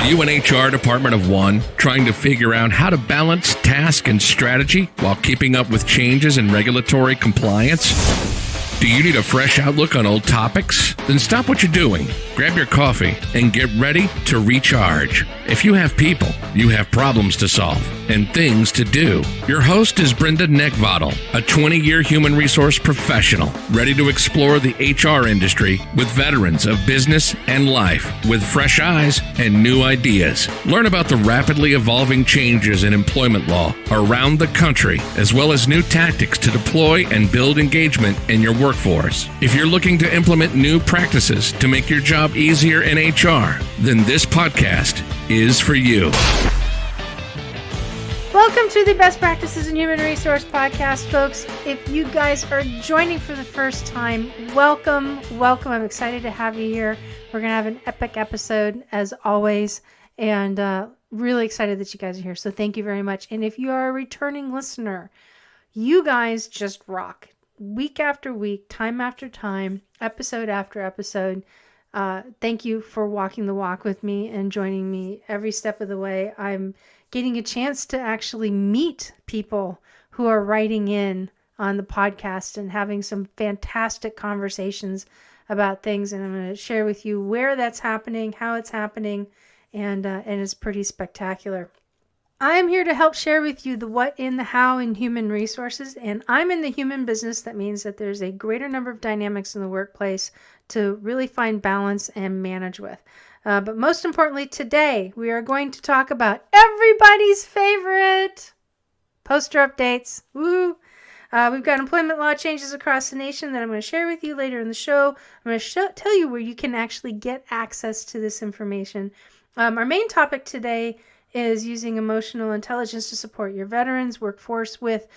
Are you an HR department of one, trying to figure out how to balance task and strategy while keeping up with changes in regulatory compliance? Do you need a fresh outlook on old topics? Then stop what you're doing, grab your coffee, and get ready to recharge. If you have people, you have problems to solve and things to do. Your host is Brenda Neckvattle, a 20-year human resource professional, ready to explore the HR industry with veterans of business and life with fresh eyes and new ideas. Learn about the rapidly evolving changes in employment law around the country, as well as new tactics to deploy and build engagement in your workforce. If you're looking to implement new practices to make your job easier in HR, then this podcast is for you. Welcome to the Best Practices in Human Resource podcast, folks. If you guys are joining for the first time, welcome. I'm excited to have you here. We're going to have an epic episode as always, and really excited that you guys are here. So thank you very much. And if you are a returning listener, you guys just rock. Week after week, time after time, episode after episode. Thank you for walking the walk with me and joining me every step of the way. I'm getting a chance to actually meet people who are writing in on the podcast and having some fantastic conversations about things. And I'm going to share with you where that's happening, how it's happening, and it's pretty spectacular. I'm here to help share with you the what in the how in human resources, and I'm in the human business. That means that there's a greater number of dynamics in the workplace to really find balance and manage with. But most importantly, today we are going to talk about everybody's favorite poster updates. Woo! We've got employment law changes across the nation that I'm going to share with you later in the show. I'm going to tell you where you can actually get access to this information. Our main topic today is using emotional intelligence to support your veterans workforce with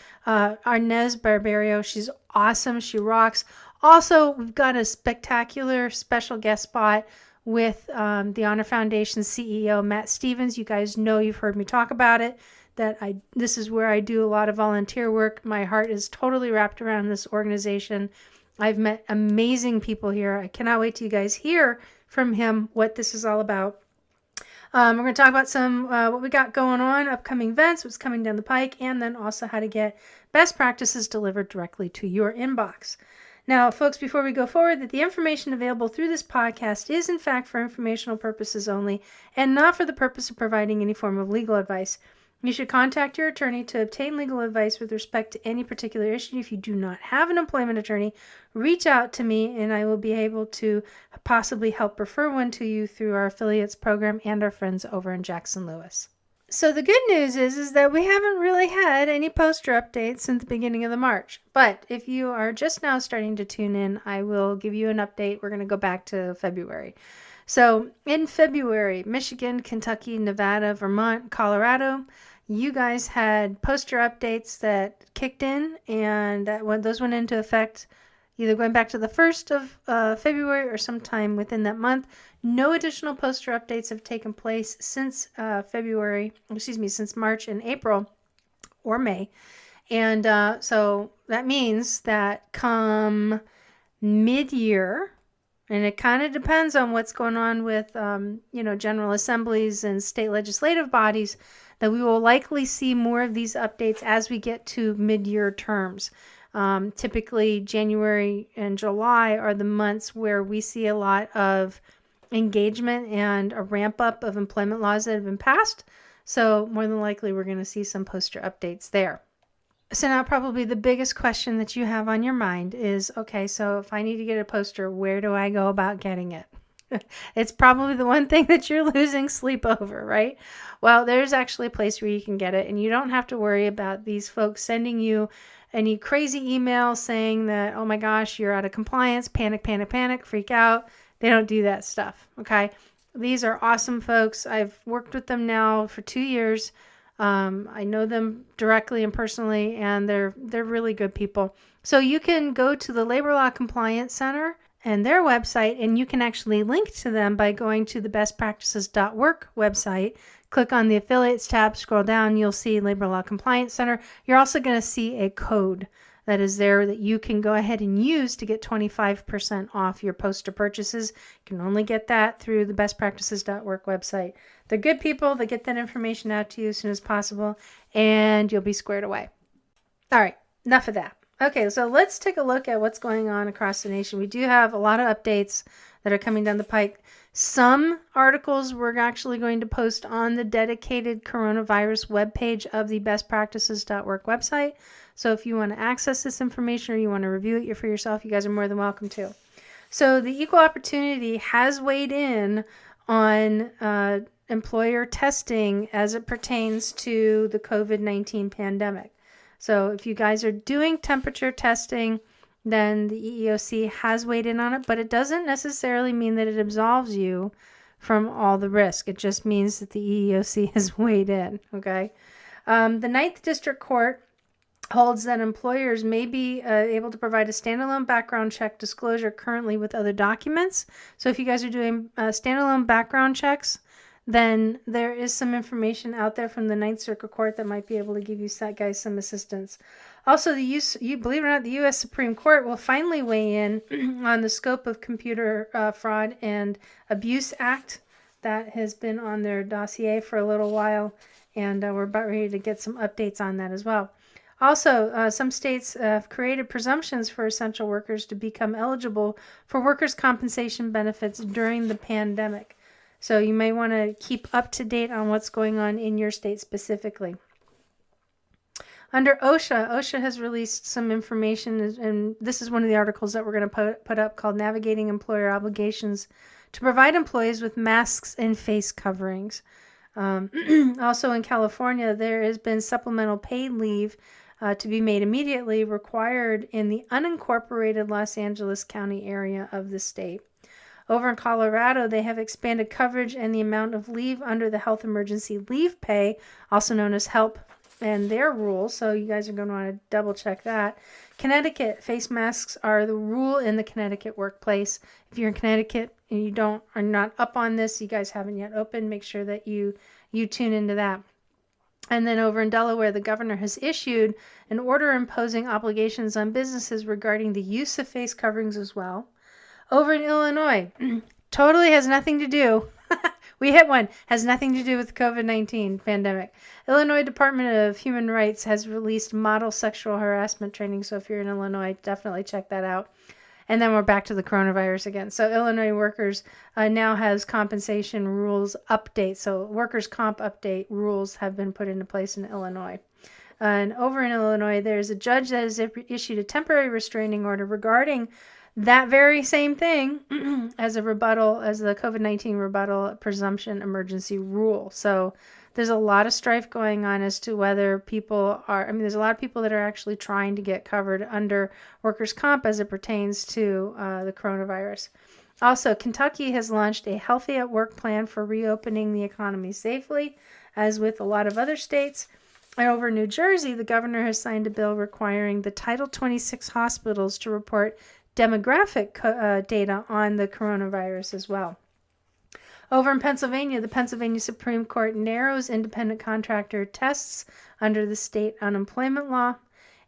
Inez Barberio. She's awesome. She rocks. Also, we've got a spectacular special guest spot with the Honor Foundation CEO, Matt Stevens. You guys know, you've heard me talk about it, that this is where I do a lot of volunteer work. My heart is totally wrapped around this organization. I've met amazing people here. I cannot wait till you guys hear from him what this is all about. We're going to talk about some what we got going on, upcoming events, what's coming down the pike, and then also how to get best practices delivered directly to your inbox. Now, folks, before we go forward, that the information available through this podcast is, in fact, for informational purposes only and not for the purpose of providing any form of legal advice. You should contact your attorney to obtain legal advice with respect to any particular issue. If you do not have an employment attorney, reach out to me and I will be able to possibly help refer one to you through our affiliates program and our friends over in Jackson Lewis. So the good news is that we haven't really had any poster updates since the beginning of the March. But if you are just now starting to tune in, I will give you an update. We're going to go back to February. So in February, Michigan, Kentucky, Nevada, Vermont, Colorado, you guys had poster updates that kicked in, and those went into effect either going back to the 1st of February or sometime within that month. No additional poster updates have taken place since since March and April or May. And so that means that come mid-year, and it kind of depends on what's going on with, general assemblies and state legislative bodies, that we will likely see more of these updates as we get to mid-year terms. Typically, January and July are the months where we see a lot of engagement and a ramp up of employment laws that have been passed. So more than likely, we're going to see some poster updates there. So now probably the biggest question that you have on your mind is, okay, so if I need to get a poster, where do I go about getting it? It's probably the one thing that you're losing sleep over, right? Well, there's actually a place where you can get it, and you don't have to worry about these folks sending you any crazy emails saying that, oh my gosh, you're out of compliance, panic, freak out. They don't do that stuff, okay? These are awesome folks. I've worked with them now for 2 years. I know them directly and personally, and they're really good people. So you can go to the Labor Law Compliance Center and their website, and you can actually link to them by going to the bestpractices.work website. Click on the affiliates tab, scroll down, you'll see Labor Law Compliance Center. You're also going to see a code that is there that you can go ahead and use to get 25% off your poster purchases. You can only get that through the bestpractices.work website. They're good people. They get that information out to you as soon as possible, and you'll be squared away. All right, enough of that. Okay, so let's take a look at what's going on across the nation. We do have a lot of updates that are coming down the pike. Some articles we're actually going to post on the dedicated coronavirus webpage of the bestpractices.work website. So if you want to access this information or you want to review it for yourself, you guys are more than welcome to. So the Equal Opportunity has weighed in on employer testing as it pertains to the COVID-19 pandemic. So if you guys are doing temperature testing, then the EEOC has weighed in on it, but it doesn't necessarily mean that it absolves you from all the risk. It just means that the EEOC has weighed in, okay? The Ninth District Court holds that employers may be able to provide a standalone background check disclosure currently with other documents. So if you guys are doing standalone background checks, then there is some information out there from the Ninth Circuit Court that might be able to give you guys some assistance. Also, you believe it or not, the U.S. Supreme Court will finally weigh in on the scope of Computer Fraud and Abuse Act that has been on their dossier for a little while, and we're about ready to get some updates on that as well. Also, some states have created presumptions for essential workers to become eligible for workers' compensation benefits during the pandemic. So you may want to keep up to date on what's going on in your state specifically. Under OSHA has released some information, and this is one of the articles that we're going to put up, called Navigating Employer Obligations to Provide Employees with Masks and Face Coverings. Also in California, there has been supplemental paid leave to be made immediately required in the unincorporated Los Angeles County area of the state. Over in Colorado, they have expanded coverage and the amount of leave under the Health Emergency Leave Pay, also known as HELP, and their rules. So you guys are going to want to double check that. Connecticut, face masks are the rule in the Connecticut workplace. If you're in Connecticut and you are not up on this, you guys haven't yet opened, make sure that you tune into that. And then over in Delaware, the governor has issued an order imposing obligations on businesses regarding the use of face coverings as well. Over in Illinois, totally has nothing to do. We hit one. Has nothing to do with the COVID-19 pandemic. Illinois Department of Human Rights has released model sexual harassment training. So if you're in Illinois, definitely check that out. And then we're back to the coronavirus again. So Illinois workers now has compensation rules update. So workers' comp update rules have been put into place in Illinois. And over in Illinois, there's a judge that has issued a temporary restraining order regarding that very same thing as a rebuttal, as the COVID-19 rebuttal presumption emergency rule. So there's a lot of strife going on as to whether people are, there's a lot of people that are actually trying to get covered under workers' comp as it pertains to the coronavirus. Also, Kentucky has launched a Healthy at Work plan for reopening the economy safely, as with a lot of other states. And over in New Jersey, the governor has signed a bill requiring the Title 26 hospitals to report demographic data on the coronavirus as well. Over in Pennsylvania, the Pennsylvania Supreme Court narrows independent contractor tests under the state unemployment law.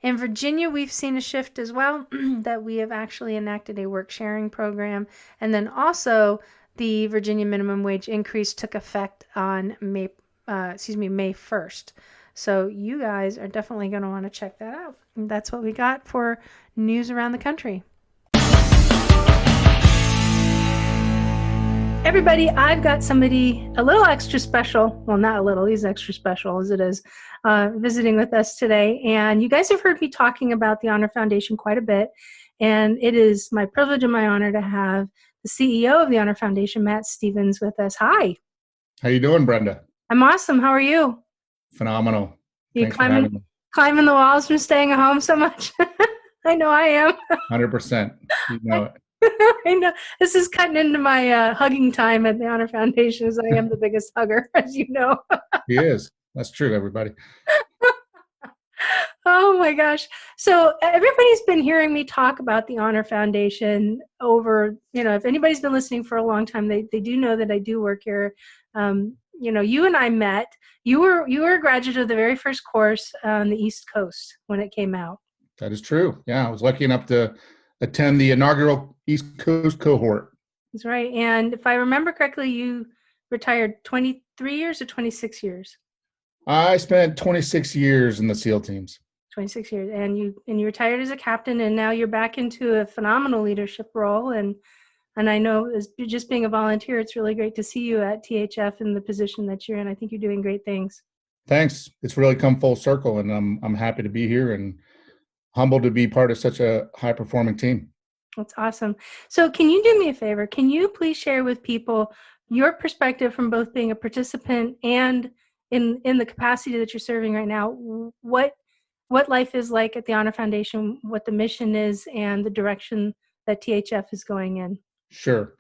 In Virginia, we've seen a shift as well, that we have actually enacted a work sharing program. And then also the Virginia minimum wage increase took effect on May 1st. So you guys are definitely going to want to check that out. And that's what we got for news around the country. Everybody, I've got somebody a little extra special. Well, not a little, he's extra special as it is, visiting with us today. And you guys have heard me talking about the Honor Foundation quite a bit. And it is my privilege and my honor to have the CEO of the Honor Foundation, Matt Stevens, with us. Hi. How you doing, Brenda? I'm awesome. How are you? Phenomenal. You Thanks for having me. climbing the walls from staying at home so much? I know I am. 100%. You know it. I know. This is cutting into my hugging time at the Honor Foundation, as I am the biggest hugger, as you know. He is. That's true, everybody. Oh my gosh. So everybody's been hearing me talk about the Honor Foundation over, if anybody's been listening for a long time, they do know that I do work here. You and I met. You were a graduate of the very first course on the East Coast when it came out. That is true. Yeah, I was lucky enough to attend the inaugural East Coast cohort. That's right. And if I remember correctly, you retired 23 years or 26 years? I spent 26 years in the SEAL teams. 26 years. And you retired as a captain, and now you're back into a phenomenal leadership role. And I know as just being a volunteer, it's really great to see you at THF in the position that you're in. I think you're doing great things. Thanks. It's really come full circle, and I'm happy to be here and humbled to be part of such a high-performing team. That's awesome. So can you do me a favor? Can you please share with people your perspective from both being a participant and in the capacity that you're serving right now, what life is like at the Honor Foundation, what the mission is, and the direction that THF is going in? Sure.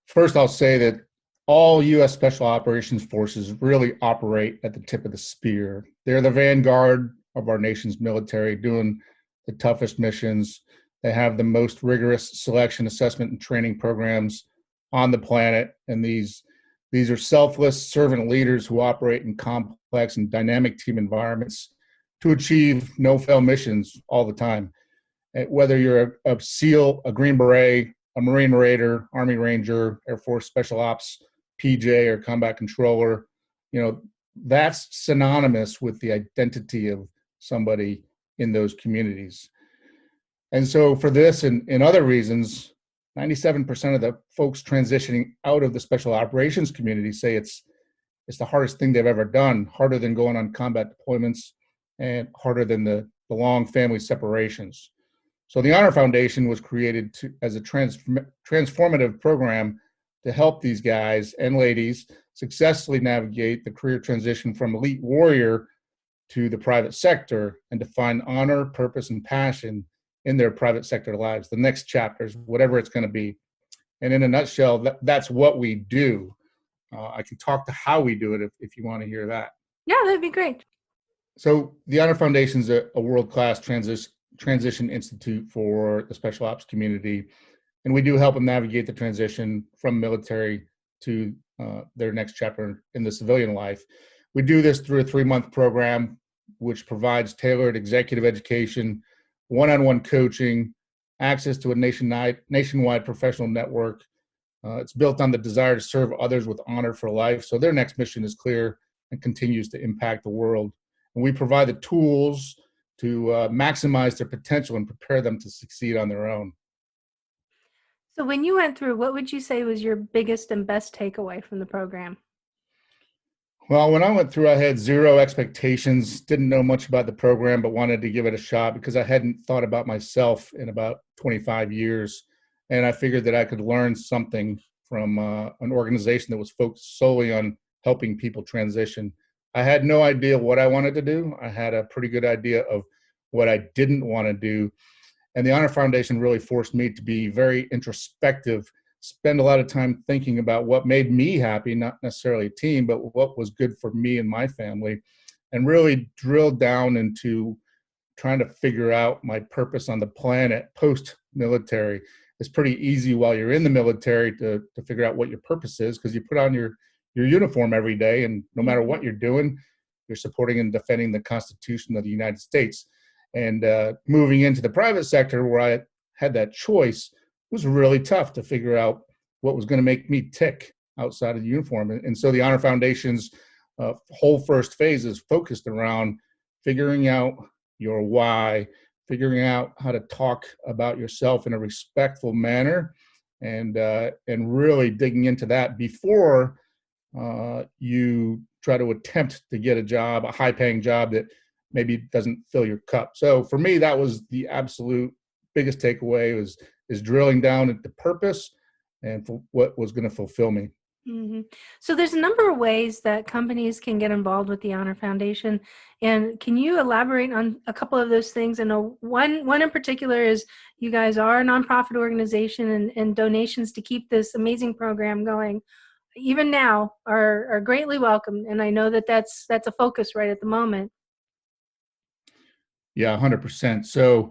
First, I'll say that all U.S. Special Operations Forces really operate at the tip of the spear. They're the vanguard of our nation's military, doing the toughest missions. They have the most rigorous selection, assessment, and training programs on the planet. And these are selfless servant leaders who operate in complex and dynamic team environments to achieve no-fail missions all the time. Whether you're a SEAL, a Green Beret, a Marine Raider, Army Ranger, Air Force Special Ops, PJ, or Combat Controller, that's synonymous with the identity of somebody in those communities. And so for this and other reasons, 97% of the folks transitioning out of the special operations community say it's the hardest thing they've ever done, harder than going on combat deployments and harder than the long family separations. So the Honor Foundation was created as a transformative program to help these guys and ladies successfully navigate the career transition from elite warrior to the private sector and to find honor, purpose, and passion in their private sector lives, the next chapters, whatever it's going to be. And in a nutshell, that's what we do. I can talk to how we do it if you want to hear that. Yeah, that'd be great. So the Honor Foundation is a world-class transition institute for the special ops community. And we do help them navigate the transition from military to their next chapter in the civilian life. We do this through a 3-month program, which provides tailored executive education, one-on-one coaching, access to a nationwide professional network. It's built on the desire to serve others with honor for life. So their next mission is clear and continues to impact the world. And we provide the tools to maximize their potential and prepare them to succeed on their own. So when you went through, what would you say was your biggest and best takeaway from the program? Well, when I went through, I had zero expectations, didn't know much about the program, but wanted to give it a shot because I hadn't thought about myself in about 25 years. And I figured that I could learn something from an organization that was focused solely on helping people transition. I had no idea what I wanted to do. I had a pretty good idea of what I didn't want to do. And the Honor Foundation really forced me to be very introspective, spend a lot of time thinking about what made me happy, not necessarily a team, but what was good for me and my family, and really drill down into trying to figure out my purpose on the planet post-military. It's pretty easy while you're in the military to figure out what your purpose is because you put on your uniform every day, and no matter what you're doing, you're supporting and defending the Constitution of the United States. And moving into the private sector where I had that choice was really tough to figure out what was going to make me tick outside of the uniform. And so the Honor Foundation's whole first phase is focused around figuring out your why, figuring out how to talk about yourself in a respectful manner, and really digging into that before you try to attempt to get a job, a high-paying job that maybe doesn't fill your cup. So for me, that was the absolute biggest takeaway is drilling down at the purpose and for what was going to fulfill me. Mm-hmm. So there's a number of ways that companies can get involved with the Honor Foundation. And can you elaborate on a couple of those things? I know one in particular is you guys are a nonprofit organization, and donations to keep this amazing program going, even now, are greatly welcomed. And I know that's a focus right at the moment. Yeah, 100%. So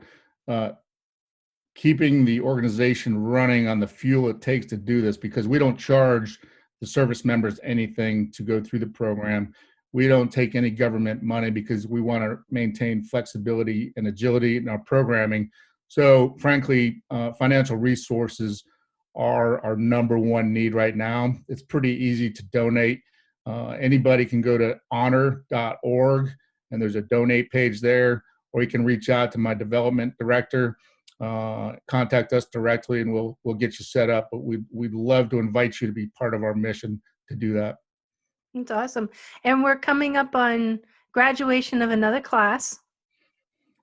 keeping the organization running on the fuel it takes to do this, because we don't charge the service members anything to go through the program. we don't take any government money because we want to maintain flexibility and agility in our programming. So frankly, financial resources are our number one need right now. It's pretty easy to donate. Anybody can go to honor.org and there's a donate page there, or you can reach out to my development director, contact us directly, and we'll get you set up. But we'd love to invite you to be part of our mission to do that. That's awesome. And we're coming up on graduation of another class.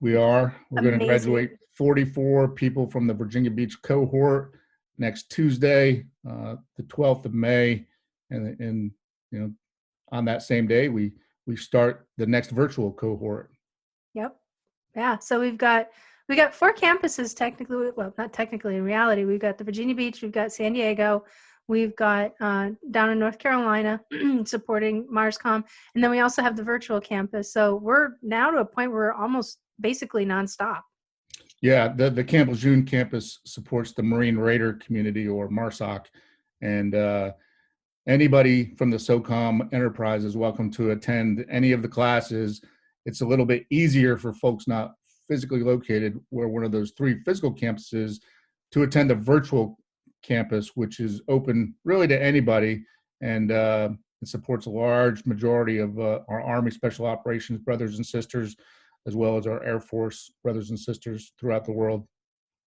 We are. We're going to Amazing. graduate 44 people from the Virginia Beach cohort next Tuesday, the 12th of May, and on that same day we start the next virtual cohort. Yep. Yeah. So we got 4 campuses technically. Well, not technically, in reality, we've got the Virginia Beach, we've got San Diego, we've got down in North Carolina supporting MarsCom, and then we also have the virtual campus. So we're now to a point where we're almost basically nonstop. Yeah, the Camp Lejeune campus supports the Marine Raider community, or MARSOC, and anybody from the SOCOM enterprise is welcome to attend any of the classes. It's a little bit easier for folks not physically located where one of those 3 physical campuses to attend the virtual campus, which is open really to anybody, and it supports a large majority of our Army Special Operations brothers and sisters, as well as our Air Force brothers and sisters throughout the world.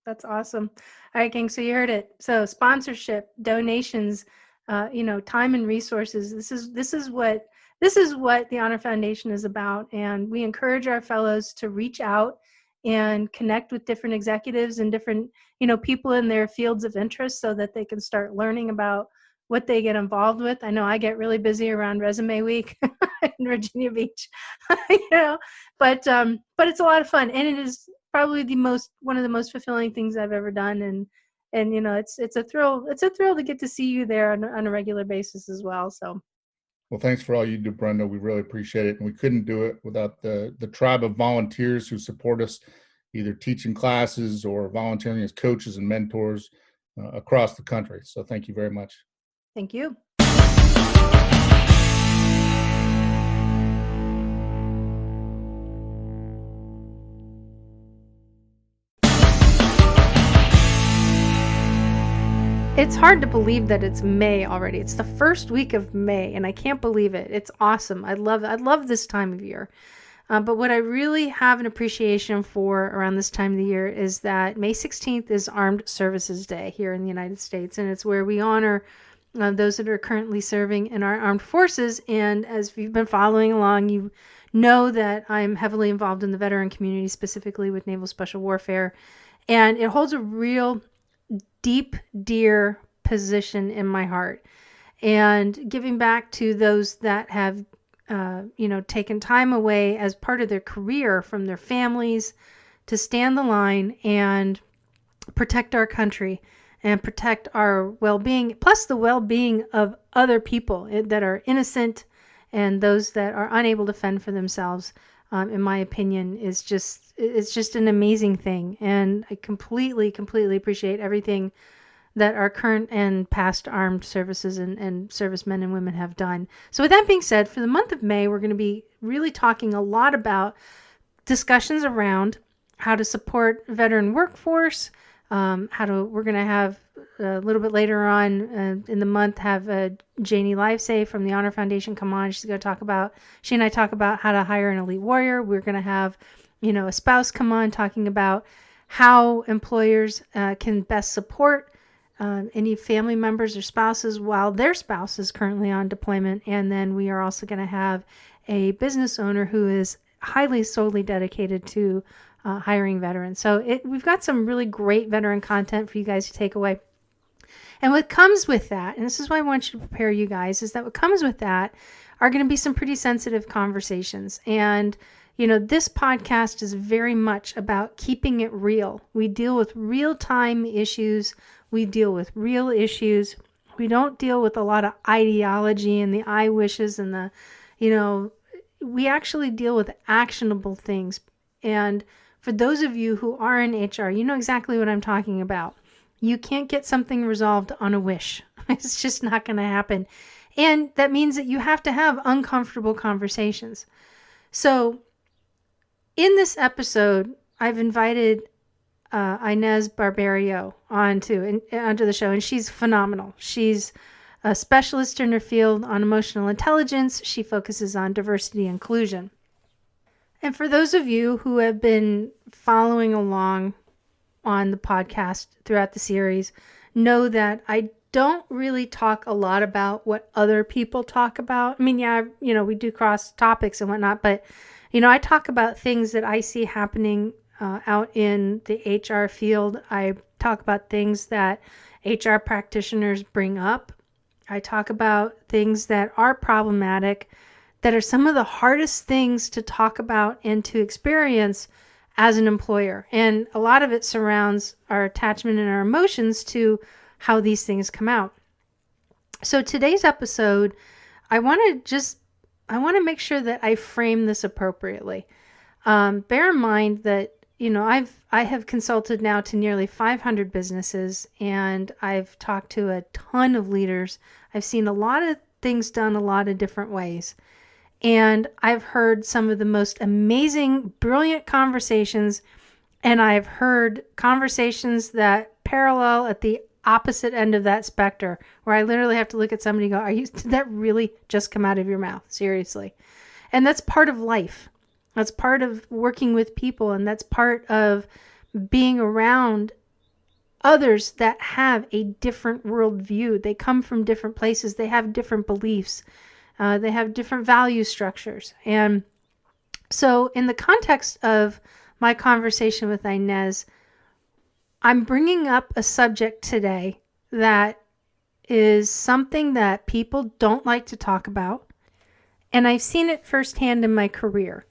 That's awesome. All right, gang. So you heard it. So sponsorship, donations, time and resources. This is what the Honor Foundation is about, and we encourage our fellows to reach out and connect with different executives and different people in their fields of interest, so that they can start learning about what they get involved with. I know I get really busy around resume week in Virginia Beach, but it's a lot of fun, and it is probably one of the most fulfilling things I've ever done. And it's a thrill. It's a thrill to get to see you there on a regular basis as well. So. Well, thanks for all you do, Brenda. We really appreciate it. And we couldn't do it without the tribe of volunteers who support us, either teaching classes or volunteering as coaches and mentors across the country. So thank you very much. Thank you. It's hard to believe that it's May already. It's the first week of May, and I can't believe it. It's awesome. I love this time of year. But what I really have an appreciation for around this time of the year is that May 16th is Armed Services Day here in the United States, and it's where we honor those that are currently serving in our armed forces. And as you've been following along, you know that I'm heavily involved in the veteran community, specifically with Naval Special Warfare, and it holds a real deep, dear position in my heart. And giving back to those that have taken time away as part of their career from their families to stand the line and protect our country and protect our well-being, plus the well-being of other people that are innocent and those that are unable to fend for themselves, in my opinion, it's just an amazing thing. And I completely appreciate everything that our current and past armed services and servicemen and women have done. So with that being said, for the month of May, we're going to be really talking a lot about discussions around how to support veteran workforce, we're going to have a little bit later on in the month have Janie Livesay from the Honor Foundation come on. She and I talk about how to hire an elite warrior. We're going to have, a spouse come on talking about how employers can best support any family members or spouses while their spouse is currently on deployment. And then we are also going to have a business owner who is solely dedicated to hiring veterans. So we've got some really great veteran content for you guys to take away. And what comes with that, and this is why I want you to prepare you guys, is that what comes with that are going to be some pretty sensitive conversations. And, this podcast is very much about keeping it real. We deal with real-time issues. We deal with real issues. We don't deal with a lot of ideology and the I wishes and we actually deal with actionable things. And for those of you who are in HR, you know exactly what I'm talking about. You can't get something resolved on a wish. It's just not going to happen. And that means that you have to have uncomfortable conversations. So in this episode, I've invited Inez Barberio onto the show, and she's phenomenal. She's a specialist in her field on emotional intelligence. She focuses on diversity and inclusion. And for those of you who have been following along on the podcast throughout the series, know that I don't really talk a lot about what other people talk about. I mean, yeah, we do cross topics and whatnot, but, I talk about things that I see happening out in the HR field. I talk about things that HR practitioners bring up. I talk about things that are problematic, that are some of the hardest things to talk about and to experience as an employer. And a lot of it surrounds our attachment and our emotions to how these things come out. So today's episode, I want to make sure that I frame this appropriately. Bear in mind that, I have consulted now to nearly 500 businesses, and I've talked to a ton of leaders. I've seen a lot of things done a lot of different ways. And I've heard some of the most amazing, brilliant conversations, and I've heard conversations that parallel at the opposite end of that specter, where I literally have to look at somebody and go, did that really just come out of your mouth? Seriously. And that's part of life. That's part of working with people, and that's part of being around others that have a different worldview. They come from different places. They have different beliefs. They have different value structures. And so in the context of my conversation with Inez, I'm bringing up a subject today that is something that people don't like to talk about. And I've seen it firsthand in my career.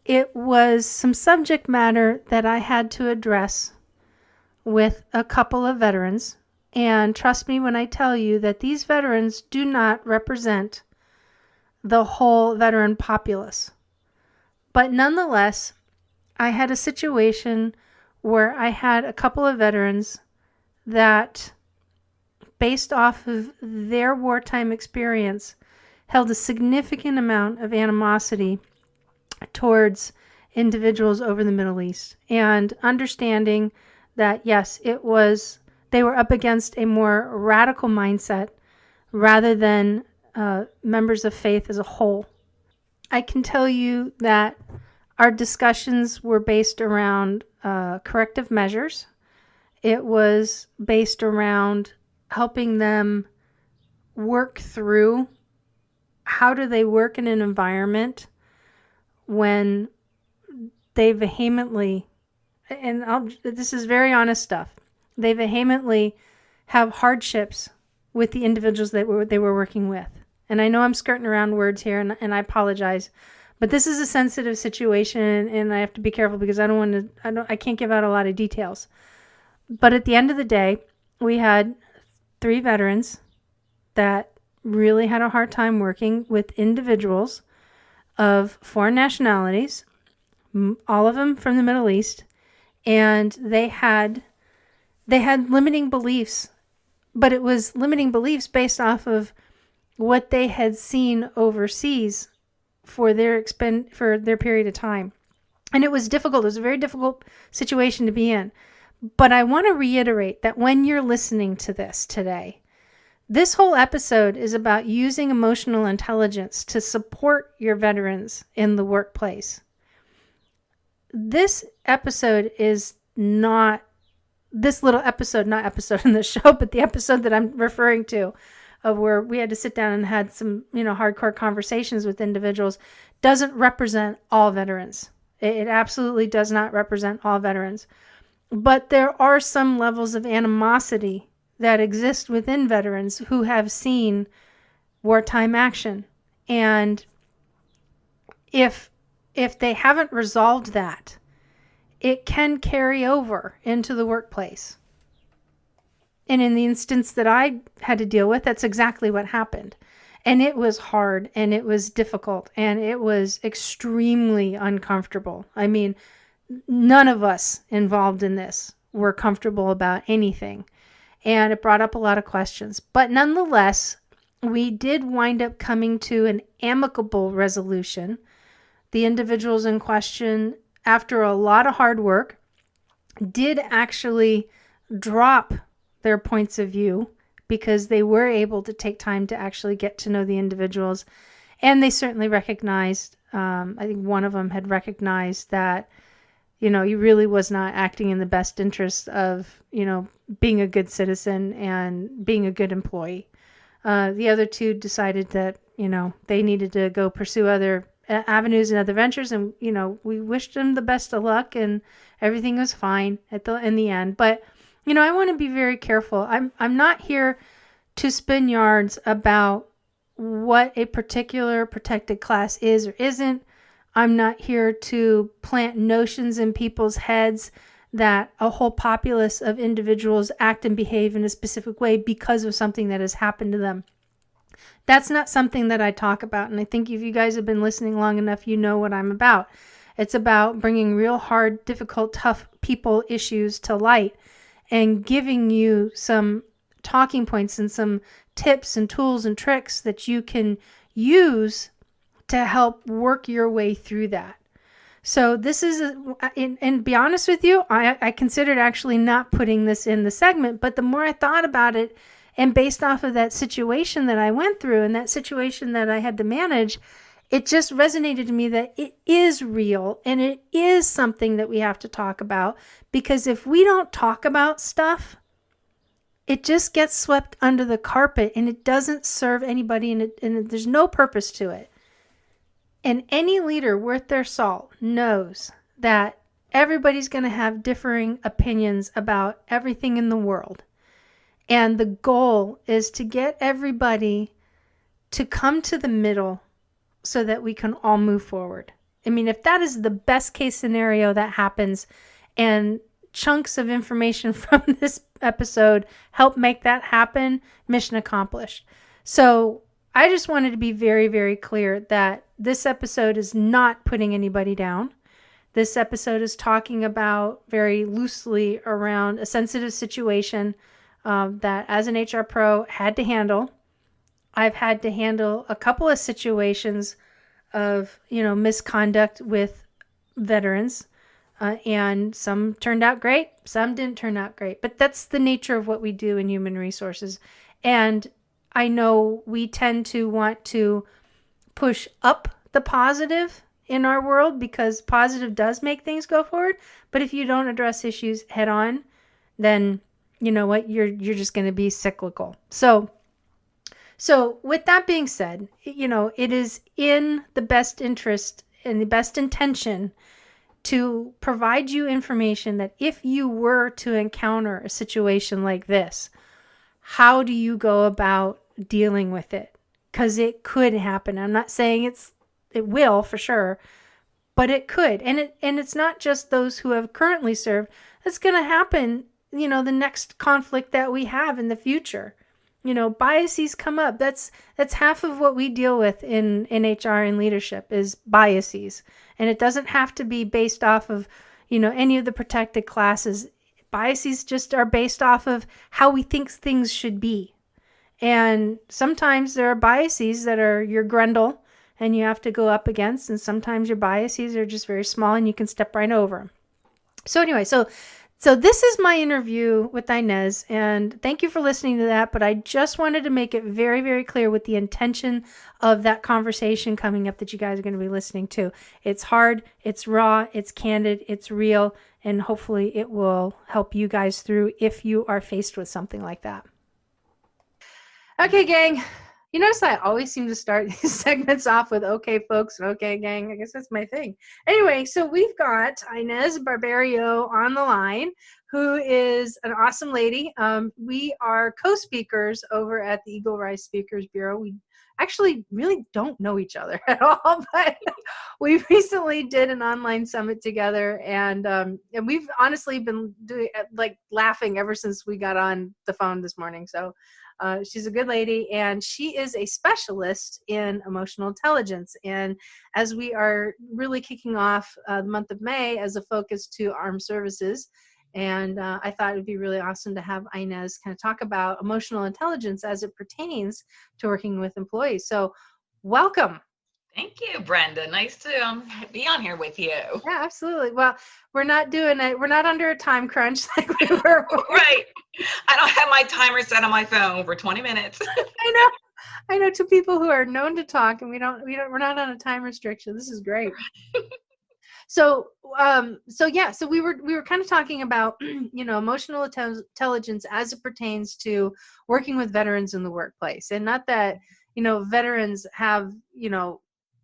It was some subject matter that I had to address with a couple of veterans. And trust me when I tell you that these veterans do not represent the whole veteran populace. But nonetheless, I had a situation where I had a couple of veterans that, based off of their wartime experience, held a significant amount of animosity towards individuals over the Middle East, and understanding that, yes, they were up against a more radical mindset rather than members of faith as a whole. I can tell you that our discussions were based around corrective measures. It was based around helping them work through how do they work in an environment when they vehemently, this is very honest stuff, they vehemently have hardships with the individuals that they were working with. And I know I'm skirting around words here, and I apologize, but this is a sensitive situation, and I have to be careful because I can't give out a lot of details. But at the end of the day, we had 3 veterans that really had a hard time working with individuals of foreign nationalities, all of them from the Middle East, and they had limiting beliefs, but it was limiting beliefs based off of what they had seen overseas for their period of time. And it was difficult. It was a very difficult situation to be in. But I want to reiterate that when you're listening to this today, this whole episode is about using emotional intelligence to support your veterans in the workplace. This episode is not this little episode, not episode in the show, but the episode that I'm referring to, of where we had to sit down and had some, hardcore conversations with individuals, doesn't represent all veterans. It absolutely does not represent all veterans. But there are some levels of animosity that exist within veterans who have seen wartime action. And if they haven't resolved that, it can carry over into the workplace. And in the instance that I had to deal with, that's exactly what happened. And it was hard, and it was difficult, and it was extremely uncomfortable. I mean, none of us involved in this were comfortable about anything. And it brought up a lot of questions. But nonetheless, we did wind up coming to an amicable resolution. The individuals in question, after a lot of hard work, did actually drop their points of view because they were able to take time to actually get to know the individuals. And they certainly recognized, I think one of them had recognized that, he really was not acting in the best interest of, being a good citizen and being a good employee. The other two decided that, they needed to go pursue other avenues and other ventures. And, we wished them the best of luck and everything was fine in the end. But, I want to be very careful. I'm not here to spin yards about what a particular protected class is or isn't. I'm not here to plant notions in people's heads that a whole populace of individuals act and behave in a specific way because of something that has happened to them. That's not something that I talk about. And I think if you guys have been listening long enough, you know what I'm about. It's about bringing real hard, difficult, tough people issues to light and giving you some talking points and some tips and tools and tricks that you can use to help work your way through that. So this is, and be honest with you, I considered actually not putting this in the segment, but the more I thought about it, and based off of that situation that I went through and that situation that I had to manage, it just resonated to me that it is real and it is something that we have to talk about, because if we don't talk about stuff, it just gets swept under the carpet and it doesn't serve anybody, and there's no purpose to it. And any leader worth their salt knows that everybody's going to have differing opinions about everything in the world. And the goal is to get everybody to come to the middle so that we can all move forward. I mean, if that is the best case scenario that happens and chunks of information from this episode help make that happen, mission accomplished. So I just wanted to be very, very clear that this episode is not putting anybody down. This episode is talking about very loosely around a sensitive situation that as an HR pro had to handle. I've had to handle a couple of situations of, misconduct with veterans, and some turned out great, some didn't turn out great. But that's the nature of what we do in human resources. And I know we tend to want to push up the positive in our world because positive does make things go forward. But if you don't address issues head on, then you know what, you're just going to be cyclical. So with that being said, it is in the best interest and the best intention to provide you information that if you were to encounter a situation like this, how do you go about dealing with it? Because it could happen. I'm not saying it will for sure, but it could. And it's not just those who have currently served. It's going to happen, the next conflict that we have in the future. Biases come up. That's half of what we deal with in HR and leadership is biases. And it doesn't have to be based off of, any of the protected classes. Biases just are based off of how we think things should be. And sometimes there are biases that are your grundle and you have to go up against. And sometimes your biases are just very small and you can step right over them. So anyway, so this is my interview with Inez, and thank you for listening to that. But I just wanted to make it very, very clear with the intention of that conversation coming up that you guys are going to be listening to. It's hard, it's raw, it's candid, it's real, and hopefully it will help you guys through if you are faced with something like that. Okay, gang. You notice I always seem to start these segments off with okay, folks, and okay, gang. I guess that's my thing. Anyway, so we've got Inez Barberio on the line, who is an awesome lady. We are co-speakers over at the Eagle Rise Speakers Bureau. We actually really don't know each other at all, but we recently did an online summit together, and we've honestly been laughing ever since we got on the phone this morning. So she's a good lady, and she is a specialist in emotional intelligence. And as we are really kicking off the month of May as a focus to armed services And I thought it'd be really awesome to have Inez kind of talk about emotional intelligence as it pertains to working with employees. So welcome. Thank you, Brenda. Nice to be on here with you. Yeah, absolutely. Well, we're not doing it. We're not under a time crunch like we were. Right. I don't have my timer set on my phone for 20 minutes. I know two people who are known to talk, and we're not on a time restriction. This is great. So we were kind of talking about, emotional intelligence as it pertains to working with veterans in the workplace, and not that, veterans have,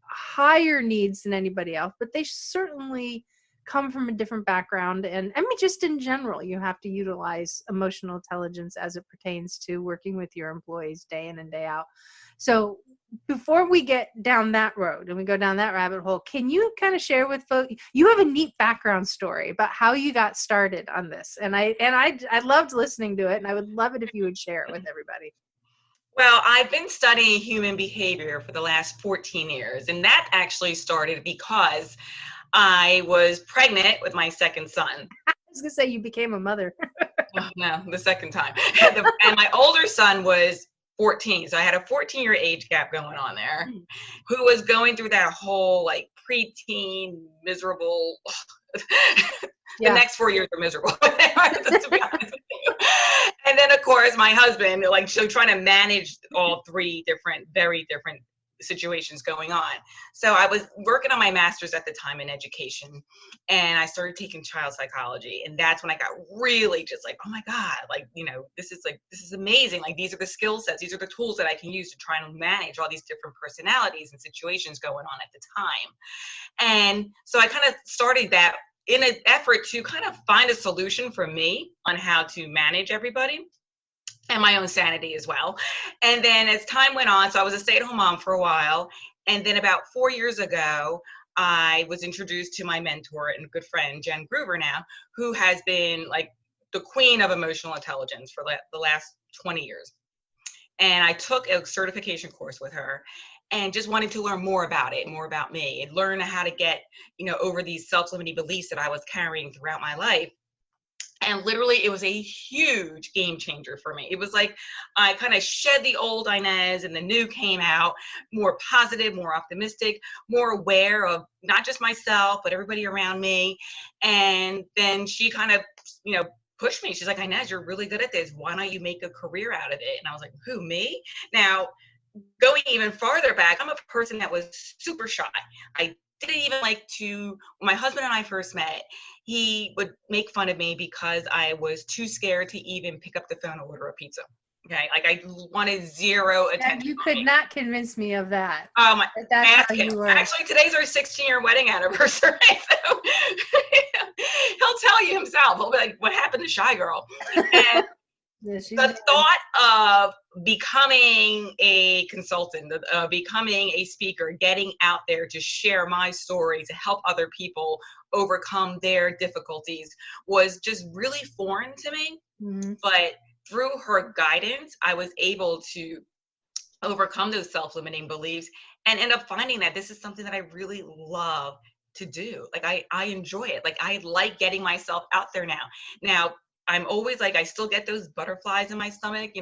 higher needs than anybody else, but they certainly come from a different background. And I mean, just in general, you have to utilize emotional intelligence as it pertains to working with your employees day in and day out. So before we get down that road and we go down that rabbit hole, can you kind of share with folks, you have a neat background story about how you got started on this. And I loved listening to it, and I would love it if you would share it with everybody. Well, I've been studying human behavior for the last 14 years, and that actually started because I was pregnant with my second son. I was going to say you became a mother. Oh, no, the second time. And my older son was 14. So I had a 14-year age gap going on there, who was going through that whole like preteen miserable. The next 4 years are miserable, to be honest with you. And then, of course, my husband, so trying to manage all three very different situations going on. So I was working on my master's at the time in education, and I started taking child psychology. And that's when I got really just like, oh my God, this is amazing. Like, these are the skill sets, these are the tools that I can use to try and manage all these different personalities and situations going on at the time. And so I kind of started that in an effort to kind of find a solution for me on how to manage everybody and my own sanity as well. And then as time went on, so I was a stay-at-home mom for a while. And then about 4 years ago, I was introduced to my mentor and good friend, Jen Groover now, who has been like the queen of emotional intelligence for the last 20 years. And I took a certification course with her, and just wanted to learn more about it, more about me, and learn how to get, over these self-limiting beliefs that I was carrying throughout my life. And literally, it was a huge game changer for me. It was like I kind of shed the old Inez and the new came out, more positive, more optimistic, more aware of not just myself, but everybody around me. And then she kind of, pushed me. She's like, Inez, you're really good at this. Why don't you make a career out of it? And I was like, who, me? Now, going even farther back, I'm a person that was super shy. I didn't even like to, when my husband and I first met, he would make fun of me because I was too scared to even pick up the phone and order a pizza. Okay, like I wanted zero attention. You could not convince me of that. That's how you were. Actually, today's our 16-year wedding anniversary. So he'll tell you himself. He'll be like, what happened to Shy Girl? And the thought of becoming a consultant, becoming a speaker, getting out there to share my story, to help other people overcome their difficulties was just really foreign to me. Mm-hmm. But through her guidance, I was able to overcome those self-limiting beliefs and end up finding that this is something that I really love to do. Like I enjoy it. Like I like getting myself out there now. Now, I'm always like, I still get those butterflies in my stomach,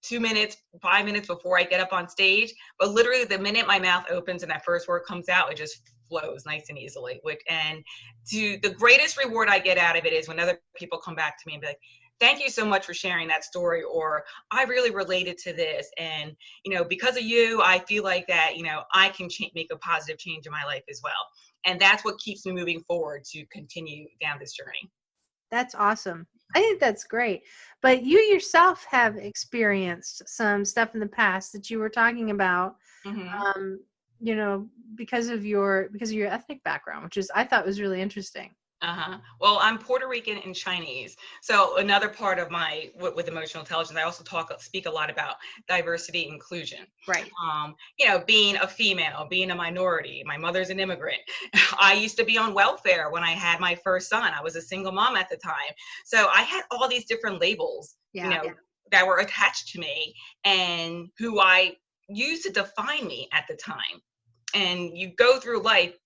2 minutes, 5 minutes before I get up on stage. But literally the minute my mouth opens and that first word comes out, it just flows nice and easily. And the greatest reward I get out of it is when other people come back to me and be like, thank you so much for sharing that story, or I really related to this. And, because of you, I feel like that, I can make a positive change in my life as well. And that's what keeps me moving forward to continue down this journey. That's awesome. I think that's great. But you yourself have experienced some stuff in the past that you were talking about, mm-hmm. Because of your ethnic background, which I thought was really interesting. Well, I'm Puerto Rican and Chinese. So another part of my, with emotional intelligence, I also speak a lot about diversity and inclusion. Right. Being a female, being a minority. My mother's an immigrant. I used to be on welfare when I had my first son. I was a single mom at the time. So I had all these different labels, that were attached to me and who I used to define me at the time. And you go through life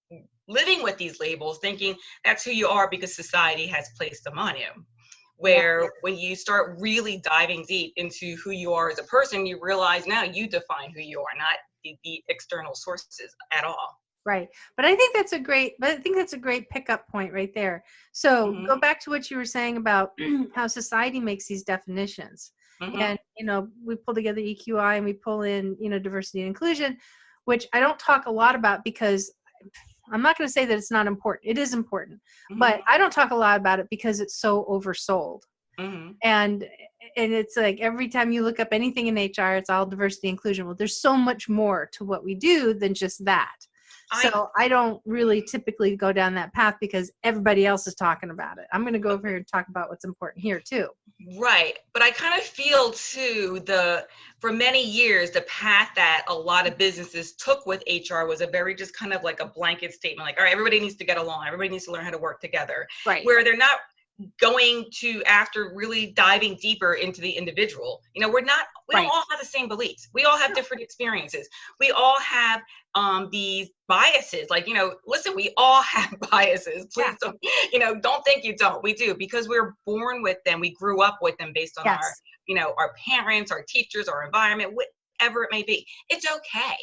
living with these labels, thinking that's who you are because society has placed them on you. Where when you start really diving deep into who you are as a person, you realize now you define who you are, not the external sources at all. Right. But I think that's a great pickup point right there. So go back to what you were saying about how society makes these definitions. And, we pull together EQI and we pull in, diversity and inclusion, which I don't talk a lot about because I'm not going to say that it's not important. It is important, but I don't talk a lot about it because it's so oversold. And it's like every time you look up anything in HR, it's all diversity inclusion. Well, there's so much more to what we do than just that. So I don't really typically go down that path because everybody else is talking about it. I'm going to go over here and talk about what's important here too. Right. But I kind of feel too, for many years, the path that a lot of businesses took with HR was a very just kind of like a blanket statement. Like, all right, everybody needs to get along. Everybody needs to learn how to work together. Right. Where they're not going to, after really diving deeper into the individual, we don't all have the same beliefs. We all have different experiences. We all have these biases. Like, listen, we all have biases. Please don't think you don't. We do, because we're born with them. We grew up with them based on our parents, our teachers, our environment, whatever it may be. It's okay.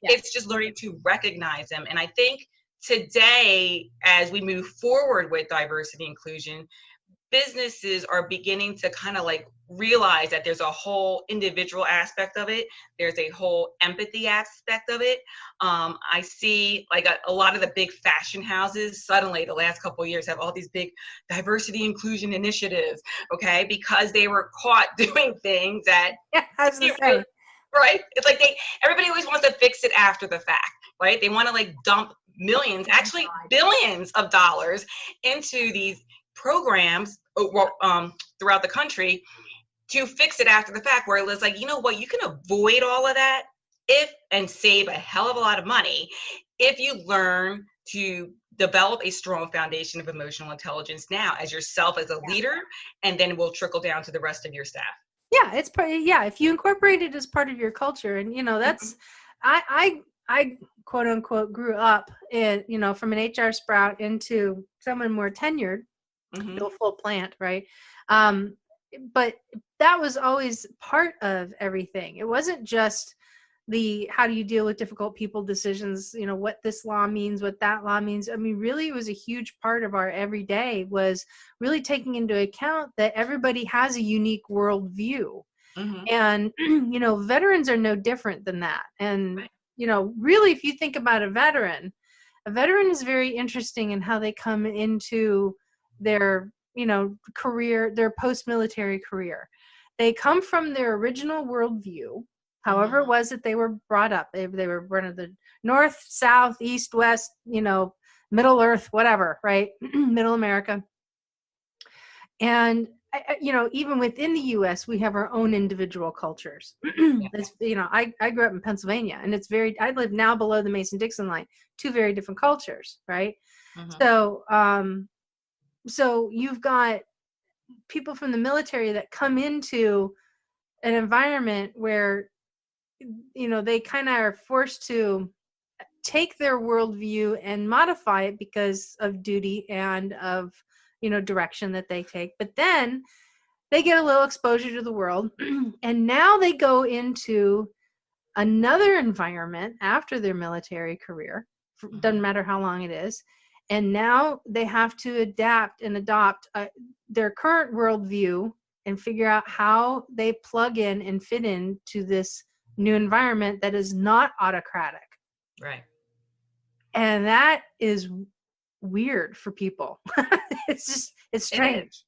It's just learning to recognize them. And I think today, as we move forward with diversity inclusion, businesses are beginning to kind of like realize that there's a whole individual aspect of it. There's a whole empathy aspect of it. I see like a lot of the big fashion houses suddenly the last couple of years have all these big diversity inclusion initiatives, okay? Because they were caught doing things that, right? It's like everybody always wants to fix it after the fact, right? They want to like dump millions, actually billions of dollars into these programs throughout the country to fix it after the fact, where it was like, you know what, you can avoid all of that and save a hell of a lot of money if you learn to develop a strong foundation of emotional intelligence now as yourself as a leader, and then will trickle down to the rest of your staff. Yeah, it's if you incorporate it as part of your culture, and that's I quote unquote grew up in, from an HR sprout into someone more tenured, a full plant, right? But that was always part of everything. It wasn't just how do you deal with difficult people decisions, what this law means, what that law means. I mean, really, it was a huge part of our everyday, was really taking into account that everybody has a unique worldview. And, veterans are no different than that. And, really, if you think about a veteran is very interesting in how they come into their, career, their post-military career. They come from their original worldview, however it was that they were brought up. They were born of the North, South, East, West, Middle Earth, whatever, right? Middle America. And, even within the U.S., we have our own individual cultures. I grew up in Pennsylvania, and I live now below the Mason-Dixon line, two very different cultures, right? So you've got people from the military that come into an environment where, they kind of are forced to take their worldview and modify it because of duty and of, direction that they take. But then they get a little exposure to the world, and now they go into another environment after their military career, doesn't matter how long it is, and now they have to adapt and adopt their current worldview and figure out how they plug in and fit into this new environment that is not autocratic. Right. And that is weird for people. It's strange.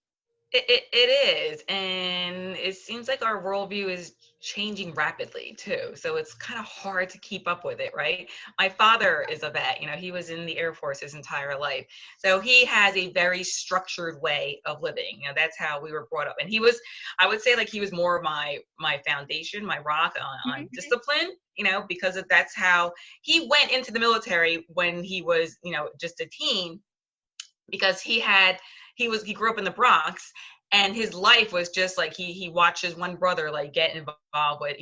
It is. And it seems like our worldview is changing rapidly too. So it's kind of hard to keep up with it, right? My father is a vet. He was in the Air Force his entire life. So he has a very structured way of living. That's how we were brought up. And I would say like he was more of my foundation, my rock on discipline, because that's how he went into the military when he was, just a teen, because he grew up in the Bronx, And his life was just like he watched his one brother like get involved with,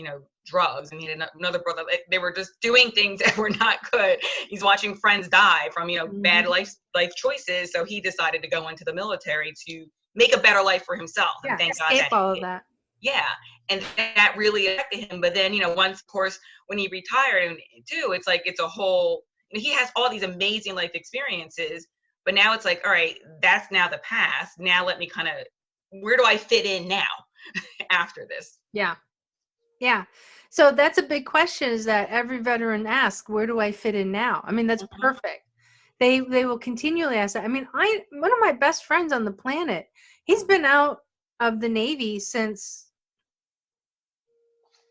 drugs, and he had another brother. Like, they were just doing things that were not good. He's watching friends die from, bad life choices. So he decided to go into the military to make a better life for himself. Yeah, And thank God escape all of that. Yeah. And that really affected him. But then, once, of course, when he retired and too, it's like, it's a whole, he has all these amazing life experiences, but now it's like, all right, that's now the past. Now let me where do I fit in now after this? Yeah. Yeah. So that's a big question, is that every veteran asks, where do I fit in now? I mean, that's perfect. They will continually ask that. I mean, one of my best friends on the planet, he's been out of the Navy since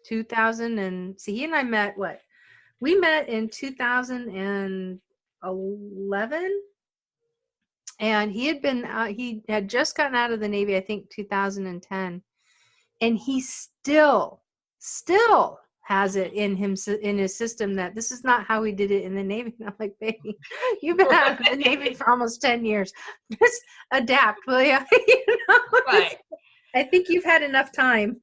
2000, and he and I met, we met in 2011, and he had just gotten out of the Navy, I think 2010, and he still has it in his system that this is not how we did it in the Navy. And I'm like, baby, you've been out of the Navy for almost 10 years. Just adapt, will you? Right. I think you've had enough time.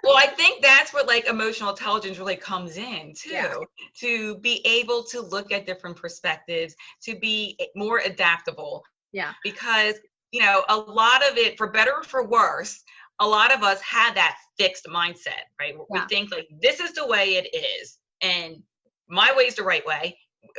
Well, I think that's what emotional intelligence really comes in too, to be able to look at different perspectives, to be more adaptable. Yeah. Because, a lot of it, for better or for worse, a lot of us have that fixed mindset, right? We think this is the way it is, and my way is the right way.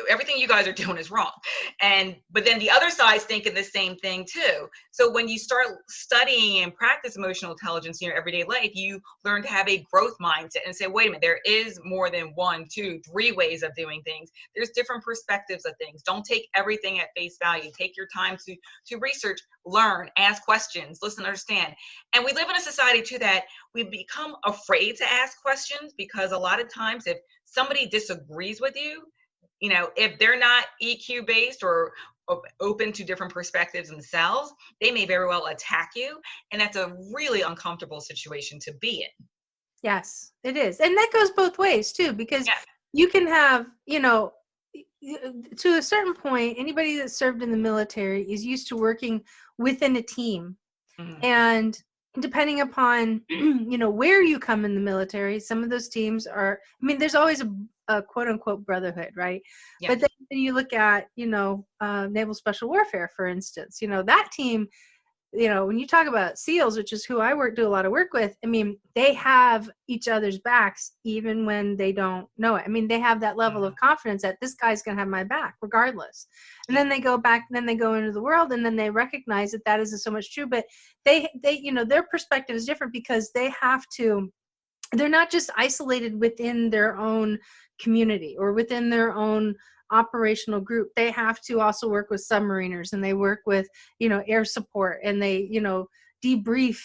Everything you guys are doing is wrong. But then the other side's thinking the same thing too. So when you start studying and practice emotional intelligence in your everyday life, you learn to have a growth mindset and say, wait a minute, there is more than 1, 2, 3 ways of doing things. There's different perspectives of things. Don't take everything at face value. Take your time to research, learn, ask questions, listen, understand. And we live in a society too that we become afraid to ask questions, because a lot of times if somebody disagrees with you, if they're not EQ based or open to different perspectives themselves, they may very well attack you. And that's a really uncomfortable situation to be in. Yes, it is. And that goes both ways too, because you can have, to a certain point, anybody that served in the military is used to working within a team. Mm-hmm. And depending upon, where you come in the military, some of those teams there's always a quote unquote brotherhood, right? Yes. But then you look at, Naval Special Warfare, for instance, that team, when you talk about SEALs, which is who I do a lot of work with, they have each other's backs even when they don't know it. They have that level of confidence that this guy's going to have my back regardless. And then they go back, then they go into the world, and then they recognize that isn't so much true, but they their perspective is different, because they're not just isolated within their own community or within their own operational group. They have to also work with submariners, and they work with, air support, and they, debrief,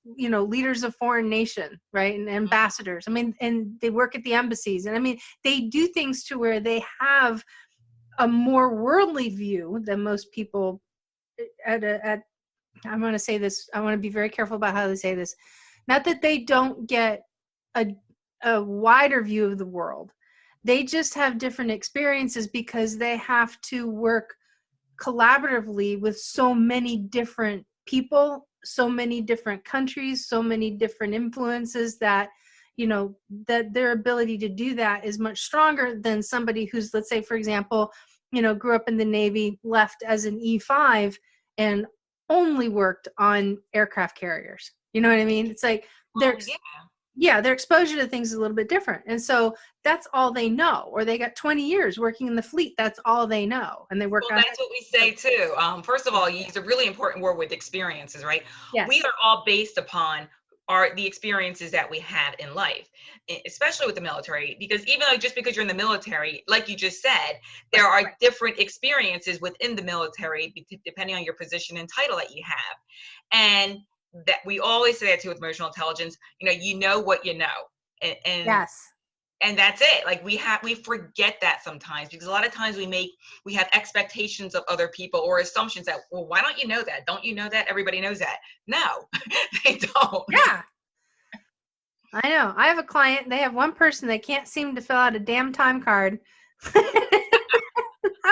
leaders of foreign nation, right? And ambassadors. And they work at the embassies. And they do things to where they have a more worldly view than most people I want to say this, I want to be very careful about how they say this. Not that they don't get a wider view of the world. They just have different experiences, because they have to work collaboratively with so many different people, so many different countries, so many different influences, that that their ability to do that is much stronger than somebody who's, let's say, for example, grew up in the Navy, left as an E5, and only worked on aircraft carriers. You know what I mean? It's like their exposure to things is a little bit different. And so that's all they know. Or they got 20 years working in the fleet. That's all they know. And they work on. That's what we say too. First of all, you use a really important word with experiences, right? Yes. We are all based upon the experiences that we have in life, especially with the military, because even though just because you're in the military, like you just said, there are different experiences within the military, depending on your position and title that you have. And that we always say that too with emotional intelligence, you know what you know. And yes. And that's it. Like we forget that sometimes, because a lot of times we have expectations of other people or assumptions that, well, why don't you know that? Don't you know that? Everybody knows that. No, they don't. Yeah. I know. I have a client, they have one person that can't seem to fill out a damn time card.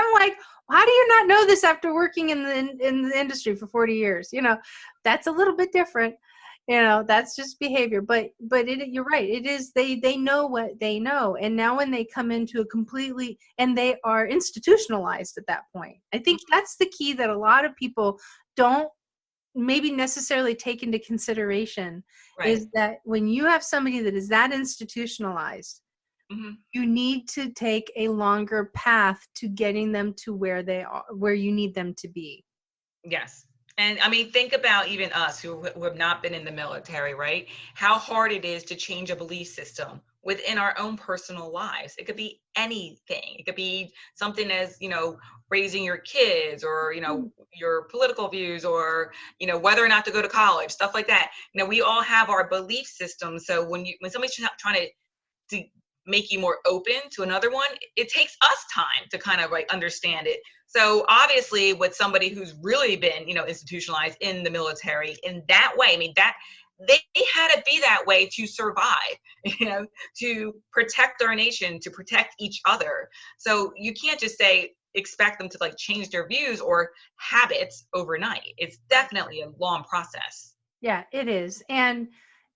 I'm like, how do you not know this after working in the industry for 40 years? That's a little bit different. That's just behavior. But you're right. It is, they know what they know. And now when they come into and they are institutionalized at that point. I think that's the key that a lot of people don't maybe necessarily take into consideration, is that when you have somebody that is that institutionalized, you need to take a longer path to getting them to where they are, where you need them to be. Yes. And I mean, think about even us who have not been in the military, right? How hard it is to change a belief system within our own personal lives. It could be anything. It could be something as, raising your kids, or, your political views, or, whether or not to go to college, stuff like that. We all have our belief system. So when somebody's trying to make you more open to another one, it takes us time to kind of like understand it. So obviously with somebody who's really been, institutionalized in the military in that way, I mean, that they had to be that way to survive, to protect our nation, to protect each other. So you can't just expect them to like change their views or habits overnight. It's definitely a long process. Yeah, it is. And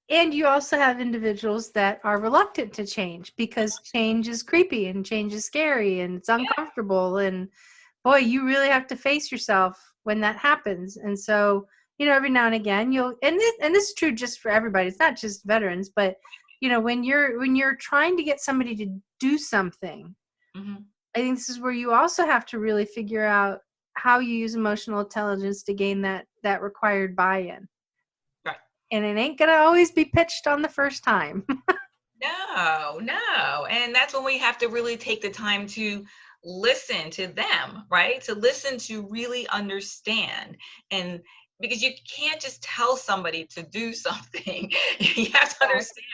you also have individuals that are reluctant to change because change is creepy and change is scary and it's uncomfortable. And boy, you really have to face yourself when that happens. And so, every now and again and this is true just for everybody. It's not just veterans, but when you're trying to get somebody to do something, I think this is where you also have to really figure out how you use emotional intelligence to gain that required buy-in. And it ain't going to always be pitched on the first time. No. And that's when we have to really take the time to listen to them, right? To listen to really understand. And because you can't just tell somebody to do something. You have to understand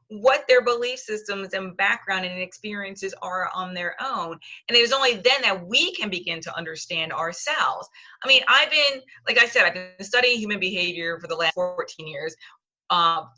what their belief systems and background and experiences are on their own. And it is only then that we can begin to understand ourselves. I mean, I've been studying human behavior for the last 14 years,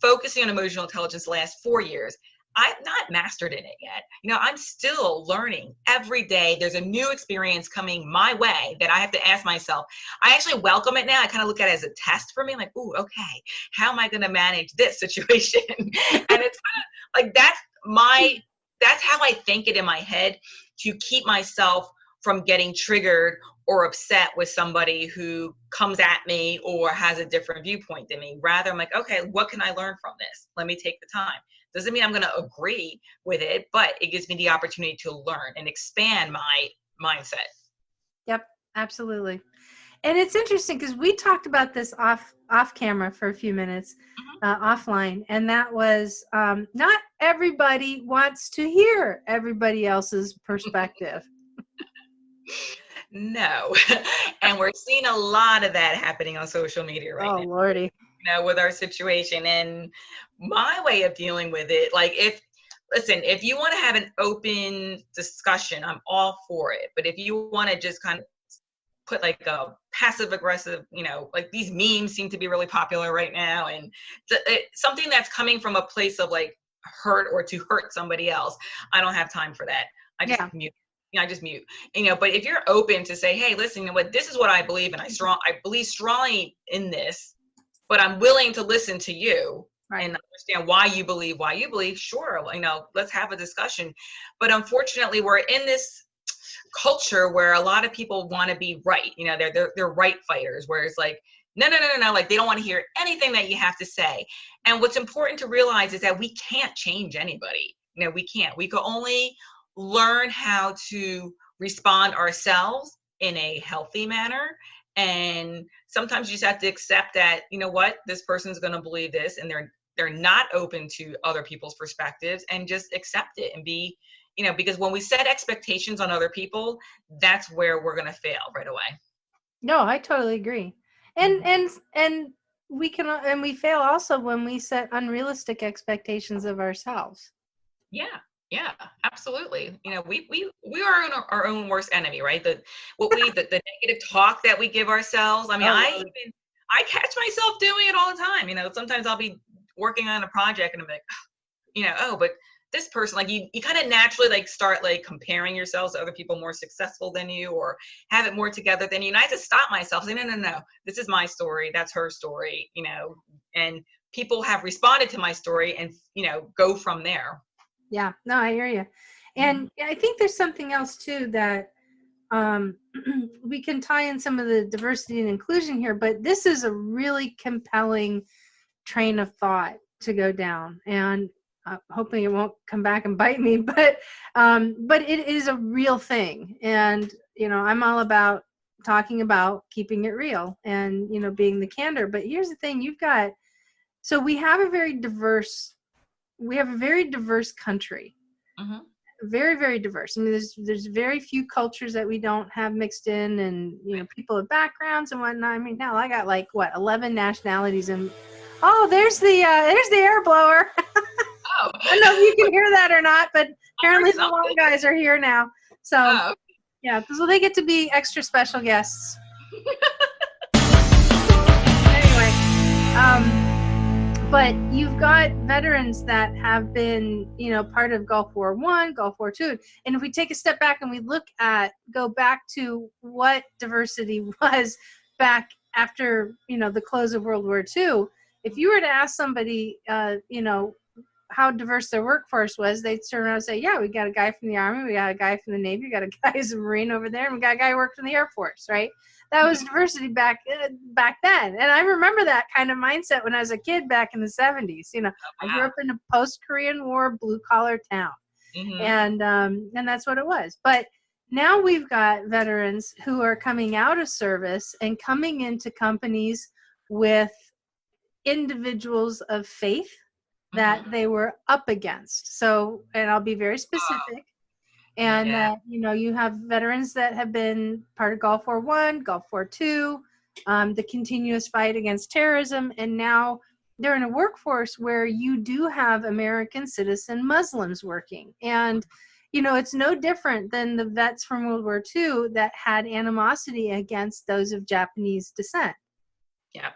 focusing on emotional intelligence the last 4 years. I've not mastered in it yet. I'm still learning every day. There's a new experience coming my way that I have to ask myself. I actually welcome it now. I kind of look at it as a test for me. I'm like, ooh, okay, how am I going to manage this situation? And it's kind of like, that's how I think it in my head, to keep myself from getting triggered or upset with somebody who comes at me or has a different viewpoint than me. Rather, I'm like, okay, what can I learn from this? Let me take the time. Doesn't mean I'm going to agree with it, but it gives me the opportunity to learn and expand my mindset. Yep, absolutely. And it's interesting because we talked about this off camera for a few minutes, offline, and that was not everybody wants to hear everybody else's perspective. No. And we're seeing a lot of that happening on social media right now. Oh, Lordy. With our situation. And my way of dealing with it, like if you want to have an open discussion, I'm all for it. But if you want to just kind of put like a passive aggressive, like these memes seem to be really popular right now, and something that's coming from a place of like hurt or to hurt somebody else, I don't have time for that. I just mute. I just mute. But if you're open to say, hey, listen, what, this is what I believe, and I believe strongly in this, but I'm willing to listen to you and understand why you believe, sure, let's have a discussion. But unfortunately, we're in this culture where a lot of people want to be right. They're right fighters, where it's like, no, like they don't want to hear anything that you have to say. And what's important to realize is that we can't change anybody. We can't. We can only learn how to respond ourselves in a healthy manner. And sometimes you just have to accept that, this person's going to believe this, and they're not open to other people's perspectives, and just accept it and be, because when we set expectations on other people, that's where we're going to fail right away. No, I totally agree. And we fail also when we set unrealistic expectations of ourselves. Yeah, absolutely. We are our own worst enemy, right? The negative talk that we give ourselves. I mean, I catch myself doing it all the time. Sometimes I'll be working on a project and I'm like, but this person, like you kind of naturally like start like comparing yourselves to other people more successful than you or have it more together than you. And I had to stop myself, say, no, this is my story, that's her story, you know, and people have responded to my story and, you know, go from there. Yeah, no, I hear you. And I think there's something else too that we can tie in some of the diversity and inclusion here, but this is a really compelling train of thought to go down, and hoping it won't come back and bite me, but it is a real thing. And, you know, I'm all about talking about keeping it real and, you know, being the candor. But here's the thing, so we have a very diverse country. Very, very diverse. I mean, there's very few cultures that we don't have mixed in, and, you know, people of backgrounds and whatnot. I mean, now I got like 11 nationalities, and there's the air blower. I don't know if you can hear that or not, but apparently the long guys are here now. So yeah, so they get to be extra special guests. Anyway, but you've got veterans that have been, you know, part of Gulf War I, Gulf War II. And if we take a step back and we go back to what diversity was back after, you know, the close of World War II, if you were to ask somebody, you know, how diverse their workforce was, they'd turn around and say, yeah, we got a guy from the Army, we got a guy from the Navy, we got a guy who's a Marine over there, and we got a guy who worked in the Air Force, right? That was diversity back then. And I remember that kind of mindset when I was a kid back in the 70s. You know, I grew up in a post-Korean War blue-collar town. And that's what it was. But now we've got veterans who are coming out of service and coming into companies with individuals of faith that they were up against. So, and I'll be very specific. And, you know, you have veterans that have been part of Gulf War I, Gulf War II, the continuous fight against terrorism. And now they're in a workforce where you do have American citizen Muslims working. And, you know, it's no different than the vets from World War II that had animosity against those of Japanese descent. Yeah.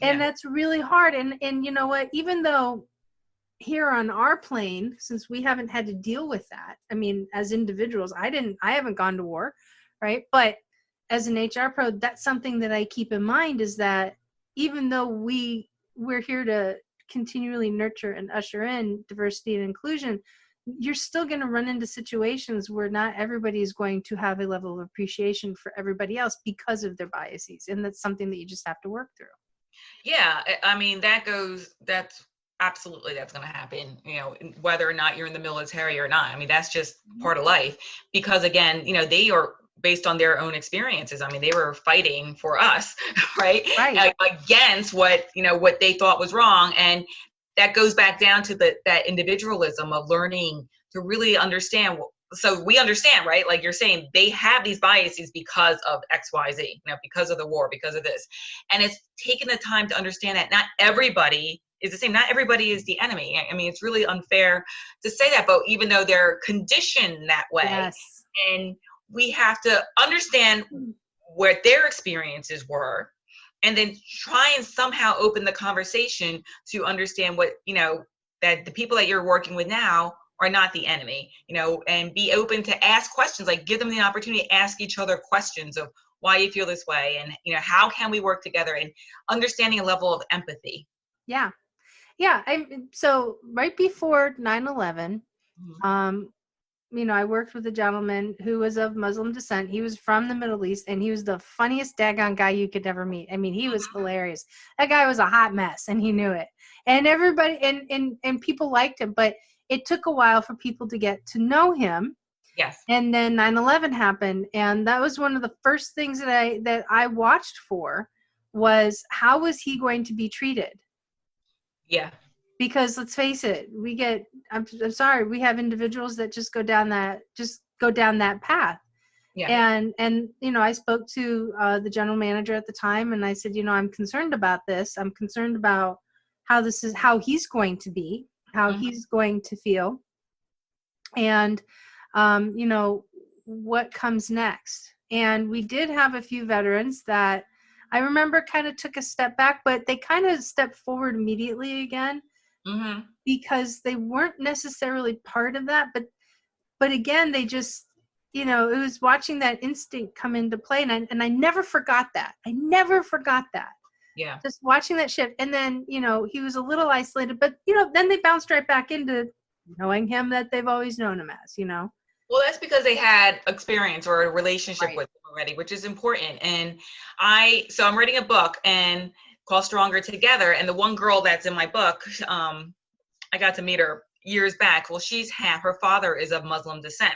And that's really hard. And you know what, even though here on our plane, since we haven't had to deal with that, I mean, as individuals, I haven't gone to war, right? But as an HR pro, that's something that I keep in mind, is that even though we're here to continually nurture and usher in diversity and inclusion, you're still going to run into situations where not everybody is going to have a level of appreciation for everybody else because of their biases. And that's something that you just have to work through. Yeah. I mean, that's absolutely, that's going to happen, you know, whether or not you're in the military or not. I mean, that's just part of life, because again, you know, they are based on their own experiences. I mean, they were fighting for us, right? Against what, you know, what they thought was wrong. And that goes back down to that individualism of learning to really understand. So we understand, right? Like you're saying, they have these biases because of X, Y, Z, you know, because of the war, because of this. And it's taken the time to understand that not everybody is the same. Not everybody is the enemy. I mean, it's really unfair to say that, but even though they're conditioned that way, and we have to understand what their experiences were, and then try and somehow open the conversation to understand what, you know, that the people that you're working with now are not the enemy, you know, and be open to ask questions, like give them the opportunity to ask each other questions of why you feel this way, and, you know, how can we work together, and understanding a level of empathy. Yeah. So right before 9/11, you know, I worked with a gentleman who was of Muslim descent. He was from the Middle East, and he was the funniest daggone guy you could ever meet. I mean, he was hilarious. That guy was a hot mess, and he knew it. And everybody, and people liked him, but it took a while for people to get to know him. Yes. And then 9/11 happened, and that was one of the first things that I watched for, was how was he going to be treated? Yeah. Because let's face it, I'm sorry, we have individuals that just go down that path. Yeah. And you know, I spoke to the general manager at the time, and I said, you know, I'm concerned about this. I'm concerned about how he's going to be, how he's going to feel, and you know, what comes next. And we did have a few veterans that I remember kind of took a step back, but they kind of stepped forward immediately again. Mm-hmm. because they weren't necessarily part of that. But again, they just, it was watching that instinct come into play. And I never forgot that. I never forgot that. Yeah. Just watching that shift. And then, he was a little isolated, but, then they bounced right back into knowing him that they've always known him as, Well, that's because they had experience or a relationship Right. with him already, which is important. And so I'm reading a book and called Stronger Together. And the one girl that's in my book, I got to meet her years back. Well, her father is of Muslim descent,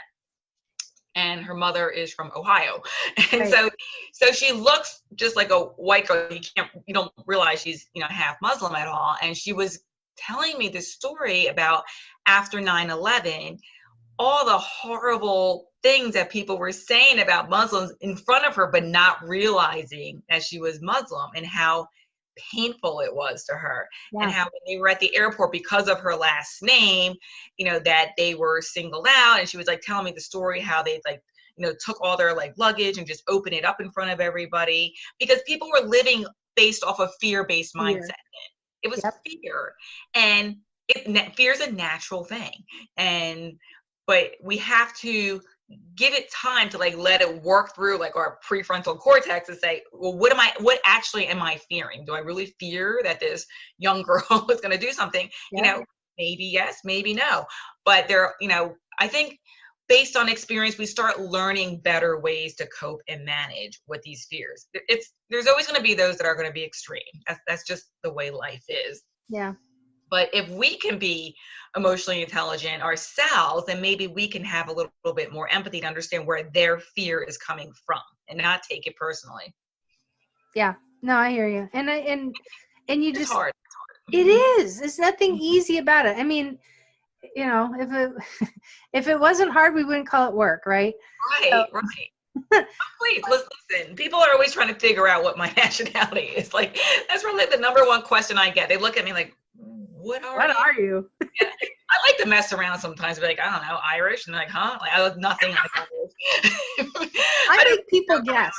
and her mother is from Ohio. And Right. so she looks just like a white girl. You don't realize she's, half Muslim at all. And she was telling me this story about after 9/11, all the horrible things that people were saying about Muslims in front of her, but not realizing that she was Muslim, and how painful it was to her. Yeah. And how when they were at the airport, because of her last name, that they were singled out. And she was like telling me the story how they took all their luggage and just opened it up in front of everybody, because people were living based off of fear-based mindset. It was fear, and fear is a natural thing. But we have to give it time to let it work through our prefrontal cortex and say, well, what actually am I fearing? Do I really fear that this young girl is going to do something? Yeah. Maybe yes, maybe no. But I think based on experience, we start learning better ways to cope and manage with these fears. There's always going to be those that are going to be extreme. That's just the way life is. Yeah. But if we can be emotionally intelligent ourselves, then maybe we can have a little bit more empathy to understand where their fear is coming from and not take it personally. Yeah. No, I hear you. And you It's just, hard. It is. There's nothing easy about it. I mean, if it wasn't hard, we wouldn't call it work, right? Right. Please listen. People are always trying to figure out what my nationality is. That's really the number one question I get. They look at me like, what are you? Yeah. I like to mess around sometimes, be like, I don't know, Irish, and they're like, huh? I look nothing like Irish. I make people guess.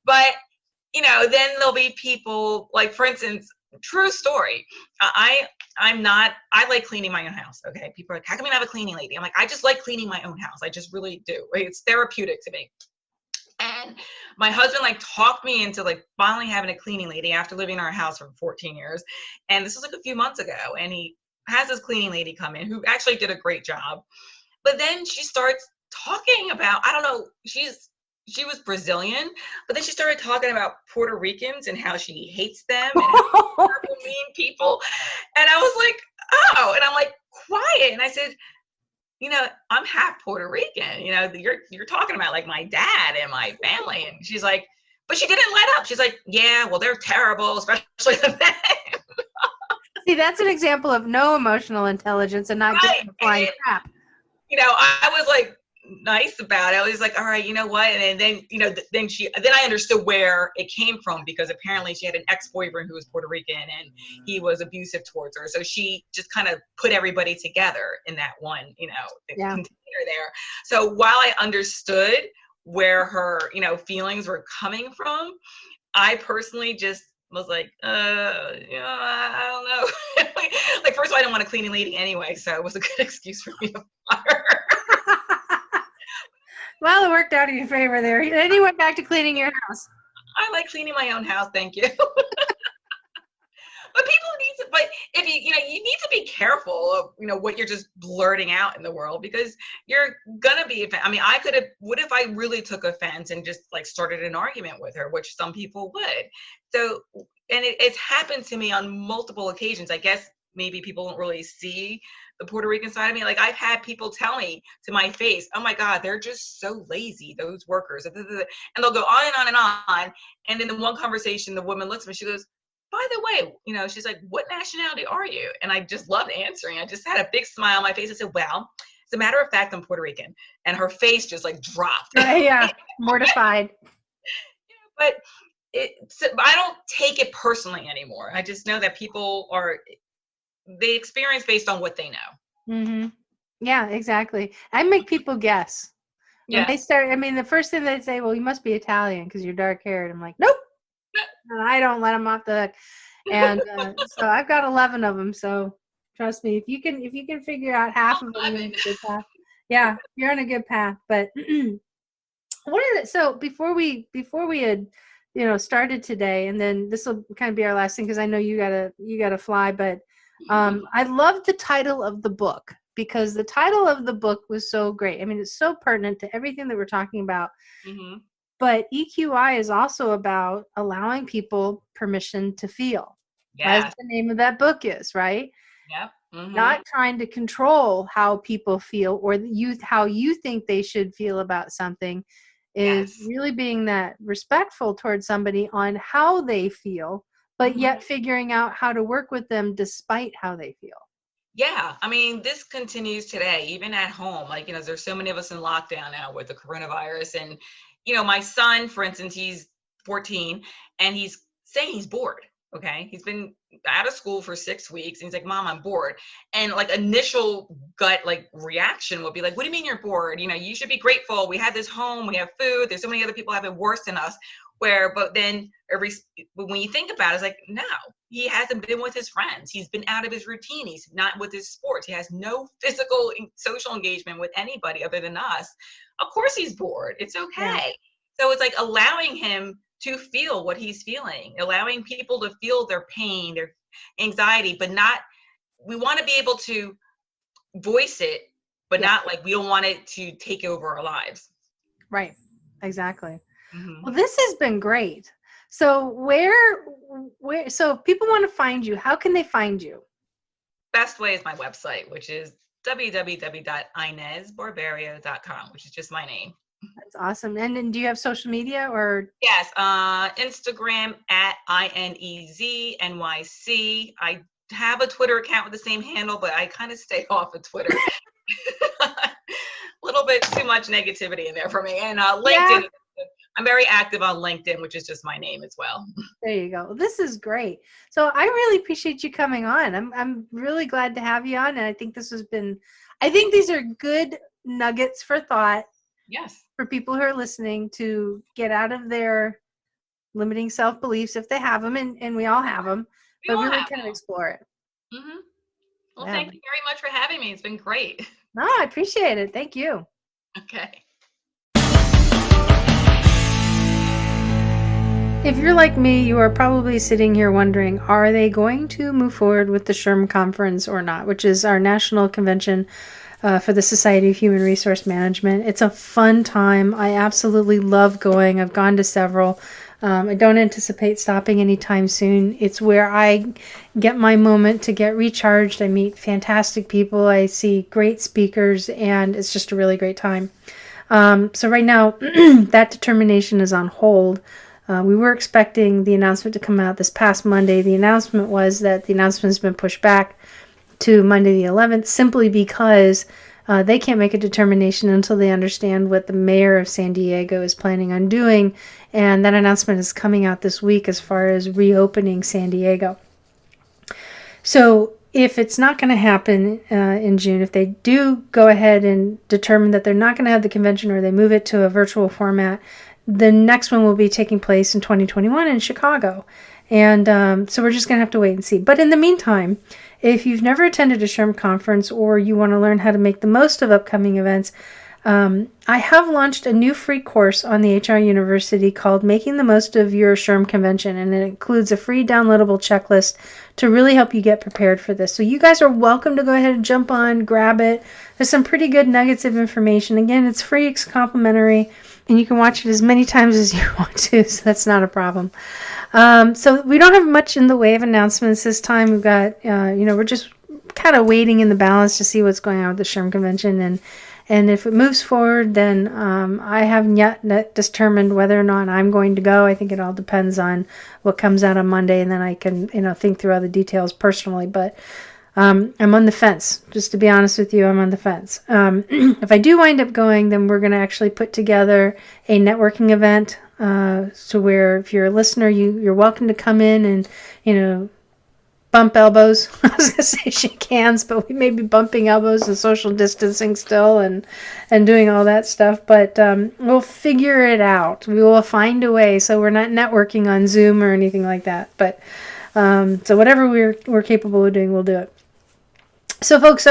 But then there'll be people for instance, true story. I like cleaning my own house. Okay, people are like, how come you have a cleaning lady? I'm like, I just like cleaning my own house. I just really do. It's therapeutic to me. And my husband talked me into finally having a cleaning lady after living in our house for 14 years. And this was a few months ago. And he has this cleaning lady come in who actually did a great job. But then she starts talking about, I don't know, she was Brazilian, but then she started talking about Puerto Ricans and how she hates them and how terrible, mean people. And I was like, oh, and I'm like, quiet. And I said, I'm half Puerto Rican. You're talking about my dad and my family. And she's like, but she didn't let up. She's like, yeah, well, they're terrible, especially the men. See, that's an example of no emotional intelligence and not getting the flying crap. I was nice about it. I was like, all right, you know what? And then then I understood where it came from, because apparently she had an ex-boyfriend who was Puerto Rican and he was abusive towards her. So she just kind of put everybody together in that one, container there. So while I understood where her, feelings were coming from, I personally just was like, I don't know. First of all, I didn't want a cleaning lady anyway, so it was a good excuse for me to fire her. Well, it worked out in your favor there. Then you went back to cleaning your house. I like cleaning my own house, thank you. But if you need to be careful of, what you're just blurting out in the world, because you're gonna be, what if I really took offense and just started an argument with her, which some people would. So, and it's happened to me on multiple occasions. I guess maybe people don't really see the Puerto Rican side of me. I've had people tell me to my face, oh my God, they're just so lazy, those workers. And they'll go on and on and on. And in the one conversation, the woman looks at me, she goes, by the way, she's like, what nationality are you? And I just loved answering. I just had a big smile on my face. I said, well, as a matter of fact, I'm Puerto Rican. And her face just dropped. Yeah, mortified. But I don't take it personally anymore. I just know that people they experience based on what they know. Mm-hmm. Yeah, exactly. I make people guess. When they start, the first thing they say, well, you must be Italian because you're dark haired. I'm like, nope. And I don't let them off the hook. And so I've got 11 of them. So Trust me. If you can figure out half of it, you're on a good path. Yeah, you're on a good path. But so before we had started today, and then this will kind of be our last thing because I know you gotta fly. But I love the title of the book because the title of the book was so great. I mean, it's so pertinent to everything that we're talking about. Mm-hmm. But EQI is also about allowing people permission to feel. Yes. As the name of that book is, right? Yep. Mm-hmm. Not trying to control how people feel or how you think they should feel about something, is really being that respectful towards somebody on how they feel, but yet figuring out how to work with them despite how they feel. Yeah, I mean, this continues today, even at home. Like, there's so many of us in lockdown now with the coronavirus. And, my son, for instance, he's 14 and he's saying he's bored. Okay. He's been out of school for 6 weeks. And he's like, Mom, I'm bored. And like initial gut reaction would be like, what do you mean you're bored? You should be grateful. We have this home, we have food. There's so many other people have it worse than us. But then when you think about it, it's like, no, he hasn't been with his friends. He's been out of his routine. He's not with his sports. He has no physical social engagement with anybody other than us. Of course he's bored. It's okay. Yeah. So it's like allowing him to feel what he's feeling, allowing people to feel their pain, their anxiety, but we want to be able to voice it, but not we don't want it to take over our lives. Right. Exactly. Mm-hmm. Well, this has been great. So so if people want to find you, how can they find you? Best way is my website, which is www.inezbarberio.com, which is just my name. That's awesome. And then do you have social media or? Yes. Instagram at INEZNYC. I have a Twitter account with the same handle, but I kind of stay off of Twitter. A little bit too much negativity in there for me. And LinkedIn. Yeah. I'm very active on LinkedIn, which is just my name as well. There you go. This is great. So I really appreciate you coming on. I'm really glad to have you on. And I think these are good nuggets for thought. Yes. For people who are listening to get out of their limiting self-beliefs if they have them, and we all have them, but really kind of explore it. Mm-hmm. Well, thank you very much for having me. It's been great. No, I appreciate it. Thank you. Okay. If you're like me, you are probably sitting here wondering, are they going to move forward with the SHRM conference or not, which is our national convention for the Society of Human Resource Management. It's a fun time. I absolutely love going. I've gone to several. I don't anticipate stopping anytime soon. It's where I get my moment to get recharged. I meet fantastic people. I see great speakers, and it's just a really great time. So right now, that determination is on hold. We were expecting the announcement to come out this past Monday. The announcement was that the announcement has been pushed back to Monday the 11th simply because they can't make a determination until they understand what the mayor of San Diego is planning on doing. And that announcement is coming out this week as far as reopening San Diego. So if it's not going to happen in June, if they do go ahead and determine that they're not going to have the convention or they move it to a virtual format, the next one will be taking place in 2021 in Chicago. And so we're just going to have to wait and see. But in the meantime, if you've never attended a SHRM conference or you want to learn how to make the most of upcoming events, I have launched a new free course on the HR University called Making the Most of Your SHRM Convention, and it includes a free downloadable checklist to really help you get prepared for this. So you guys are welcome to go ahead and jump on, grab it. There's some pretty good nuggets of information. Again, it's free, it's complimentary, and you can watch it as many times as you want to, so that's not a problem. So we don't have much in the way of announcements this time. We've got, we're just kind of waiting in the balance to see what's going on with the SHRM convention, and if it moves forward, then I haven't yet determined whether or not I'm going to go. I think it all depends on what comes out on Monday, and then I can, think through all the details personally. But I'm on the fence. Just to be honest with you, I'm on the fence. If I do wind up going, then we're going to actually put together a networking event. So where if you're a listener, you're welcome to come in and, bump elbows. I was going to say shake hands, but we may be bumping elbows and social distancing still and doing all that stuff. But we'll figure it out. We will find a way. So we're not networking on Zoom or anything like that. But so whatever we're capable of doing, we'll do it. So, folks,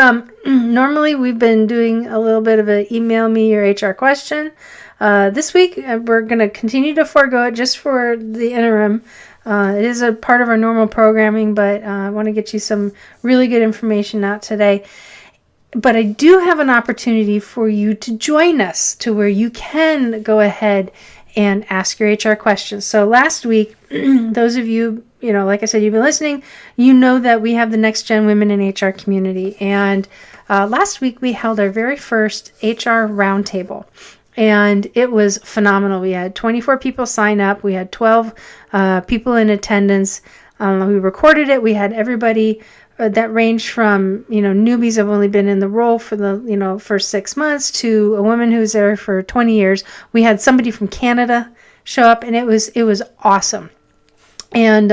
normally we've been doing a little bit of an email me your HR question. This week, we're going to continue to forego it just for the interim. It is a part of our normal programming, but I want to get you some really good information out today. But I do have an opportunity for you to join us to where you can go ahead and ask your HR questions. So last week, those of you, like I said, you've been listening, you know that we have the Next Gen Women in HR community. And last week, we held our very first HR roundtable. And it was phenomenal. We had 24 people sign up. We had 12 people in attendance. We recorded it. We had everybody that ranged from, newbies have only been in the role for the, for 6 months to a woman who's there for 20 years. We had somebody from Canada show up, and it was awesome. And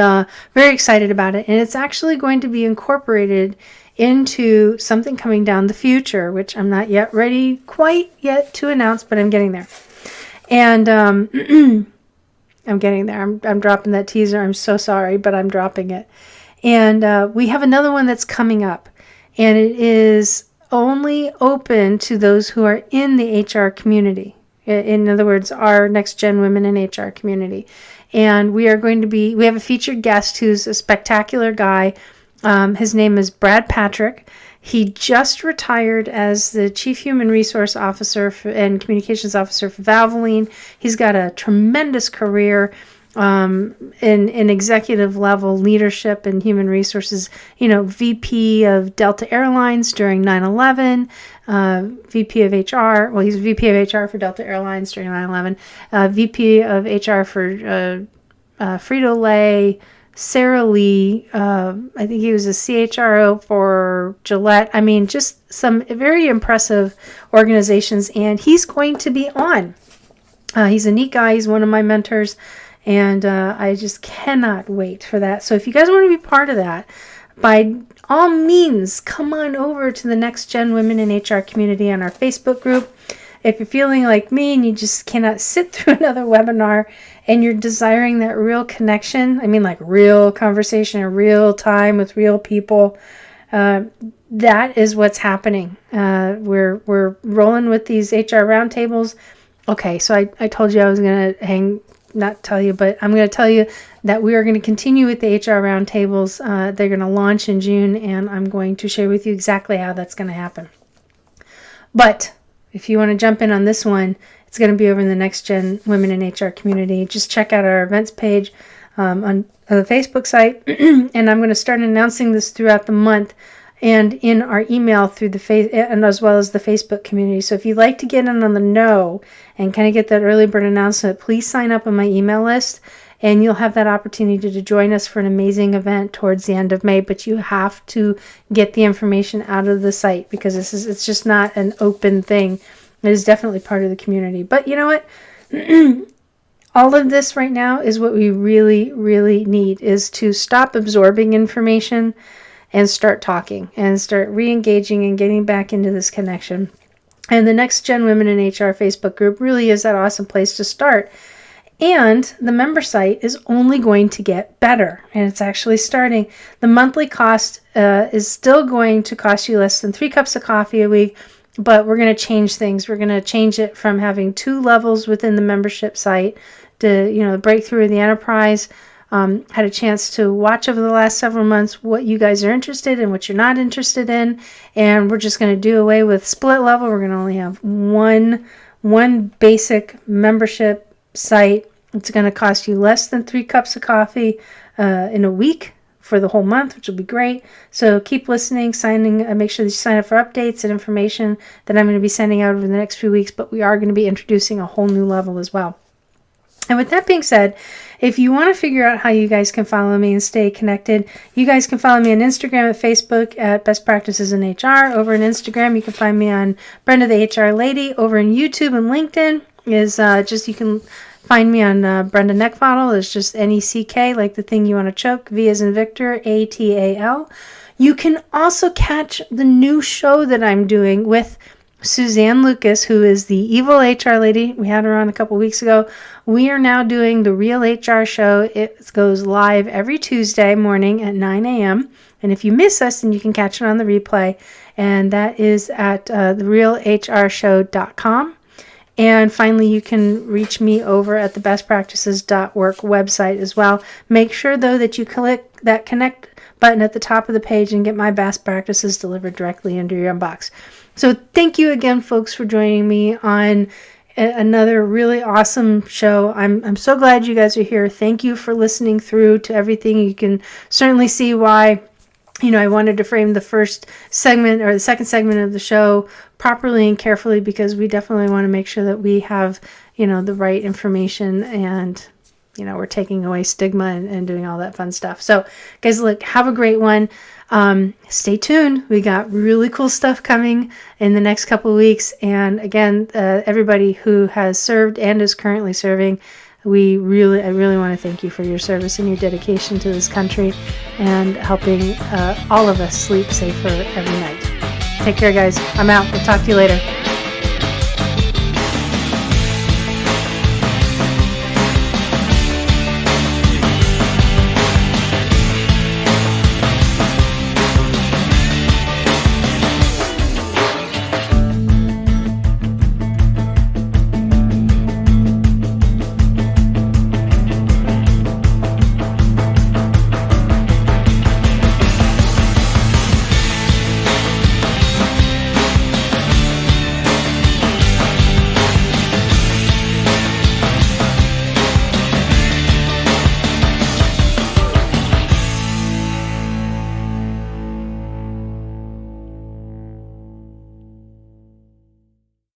very excited about it. And it's actually going to be incorporated into something coming down the future, which I'm not yet ready quite yet to announce, but I'm getting there. And I'm getting there. I'm dropping that teaser. I'm so sorry, but I'm dropping it. And we have another one that's coming up, and it is only open to those who are in the HR community. In other words, our Next Gen Women in HR community. And we have a featured guest who's a spectacular guy. His name is Brad Patrick. He just retired as the Chief Human Resource Officer and Communications Officer for Valvoline. He's got a tremendous career in executive level leadership and human resources, VP of Delta Airlines during 9/11, VP of HR. Well, he's VP of HR for Delta Airlines during 9/11, VP of HR for Frito-Lay, Sara Lee. I think he was a CHRO for Gillette. I mean, just some very impressive organizations, and he's going to be on. He's a neat guy. He's one of my mentors. And I just cannot wait for that. So if you guys want to be part of that, by all means, come on over to the Next Gen Women in HR community on our Facebook group. If you're feeling like me and you just cannot sit through another webinar and you're desiring that real connection, I mean like real conversation in real time with real people, that is what's happening. We're rolling with these HR roundtables. Okay, so I told you I was going to not tell you, but I'm going to tell you that we are going to continue with the HR roundtables. They're going to launch in June, and I'm going to share with you exactly how that's going to happen. But if you want to jump in on this one, it's going to be over in the Next Gen Women in HR community. Just check out our events page on the Facebook site, and I'm going to start announcing this throughout the month and in our email through and as well as the Facebook community. So if you'd like to get in on the know and kind of get that early bird announcement, please sign up on my email list, and you'll have that opportunity to join us for an amazing event towards the end of May. But you have to get the information out of the site because it's just not an open thing. It is definitely part of the community. But you know what? All of this right now is what we really, really need, is to stop absorbing information and start talking and start re-engaging and getting back into this connection. And the Next Gen Women in HR Facebook group really is that awesome place to start. And the member site is only going to get better. And it's actually starting. The monthly cost is still going to cost you less than 3 cups of coffee a week, but we're going to change things. We're going to change it from having 2 levels within the membership site to, breakthrough in the enterprise. Had a chance to watch over the last several months what you guys are interested in, what you're not interested in, and we're just going to do away with split level. We're going to only have one basic membership site. It's going to cost you less than 3 cups of coffee in a week for the whole month, which will be great. So keep listening, make sure that you sign up for updates and information that I'm going to be sending out over the next few weeks, but we are going to be introducing a whole new level as well. And with that being said, if you want to figure out how you guys can follow me and stay connected, you guys can follow me on Instagram and Facebook at Best Practices in HR. Over on Instagram, you can find me on Brenda the HR Lady. Over on YouTube and LinkedIn is you can find me on Brenda Neckbottle. It's just NECK, like the thing you want to choke. V as in Victor, ATAL. You can also catch the new show that I'm doing with Suzanne Lucas, who is the evil HR lady. We had her on a couple weeks ago. We are now doing the Real HR Show. It goes live every Tuesday morning at 9 a.m. And if you miss us, then you can catch it on the replay. And that is at therealhrshow.com. And finally, you can reach me over at the bestpractices.work website as well. Make sure, though, that you click that connect button at the top of the page and get my best practices delivered directly into your inbox. So thank you again, folks, for joining me on another really awesome show. I'm so glad you guys are here. Thank you for listening through to everything. You can certainly see why, I wanted to frame the first segment or the second segment of the show properly and carefully, because we definitely want to make sure that we have, the right information, and, we're taking away stigma and doing all that fun stuff. So guys, look, have a great one. Stay tuned. We got really cool stuff coming in the next couple of weeks. And again, everybody who has served and is currently serving, I really want to thank you for your service and your dedication to this country and helping all of us sleep safer every night. Take care, guys. I'm out. We'll talk to you later.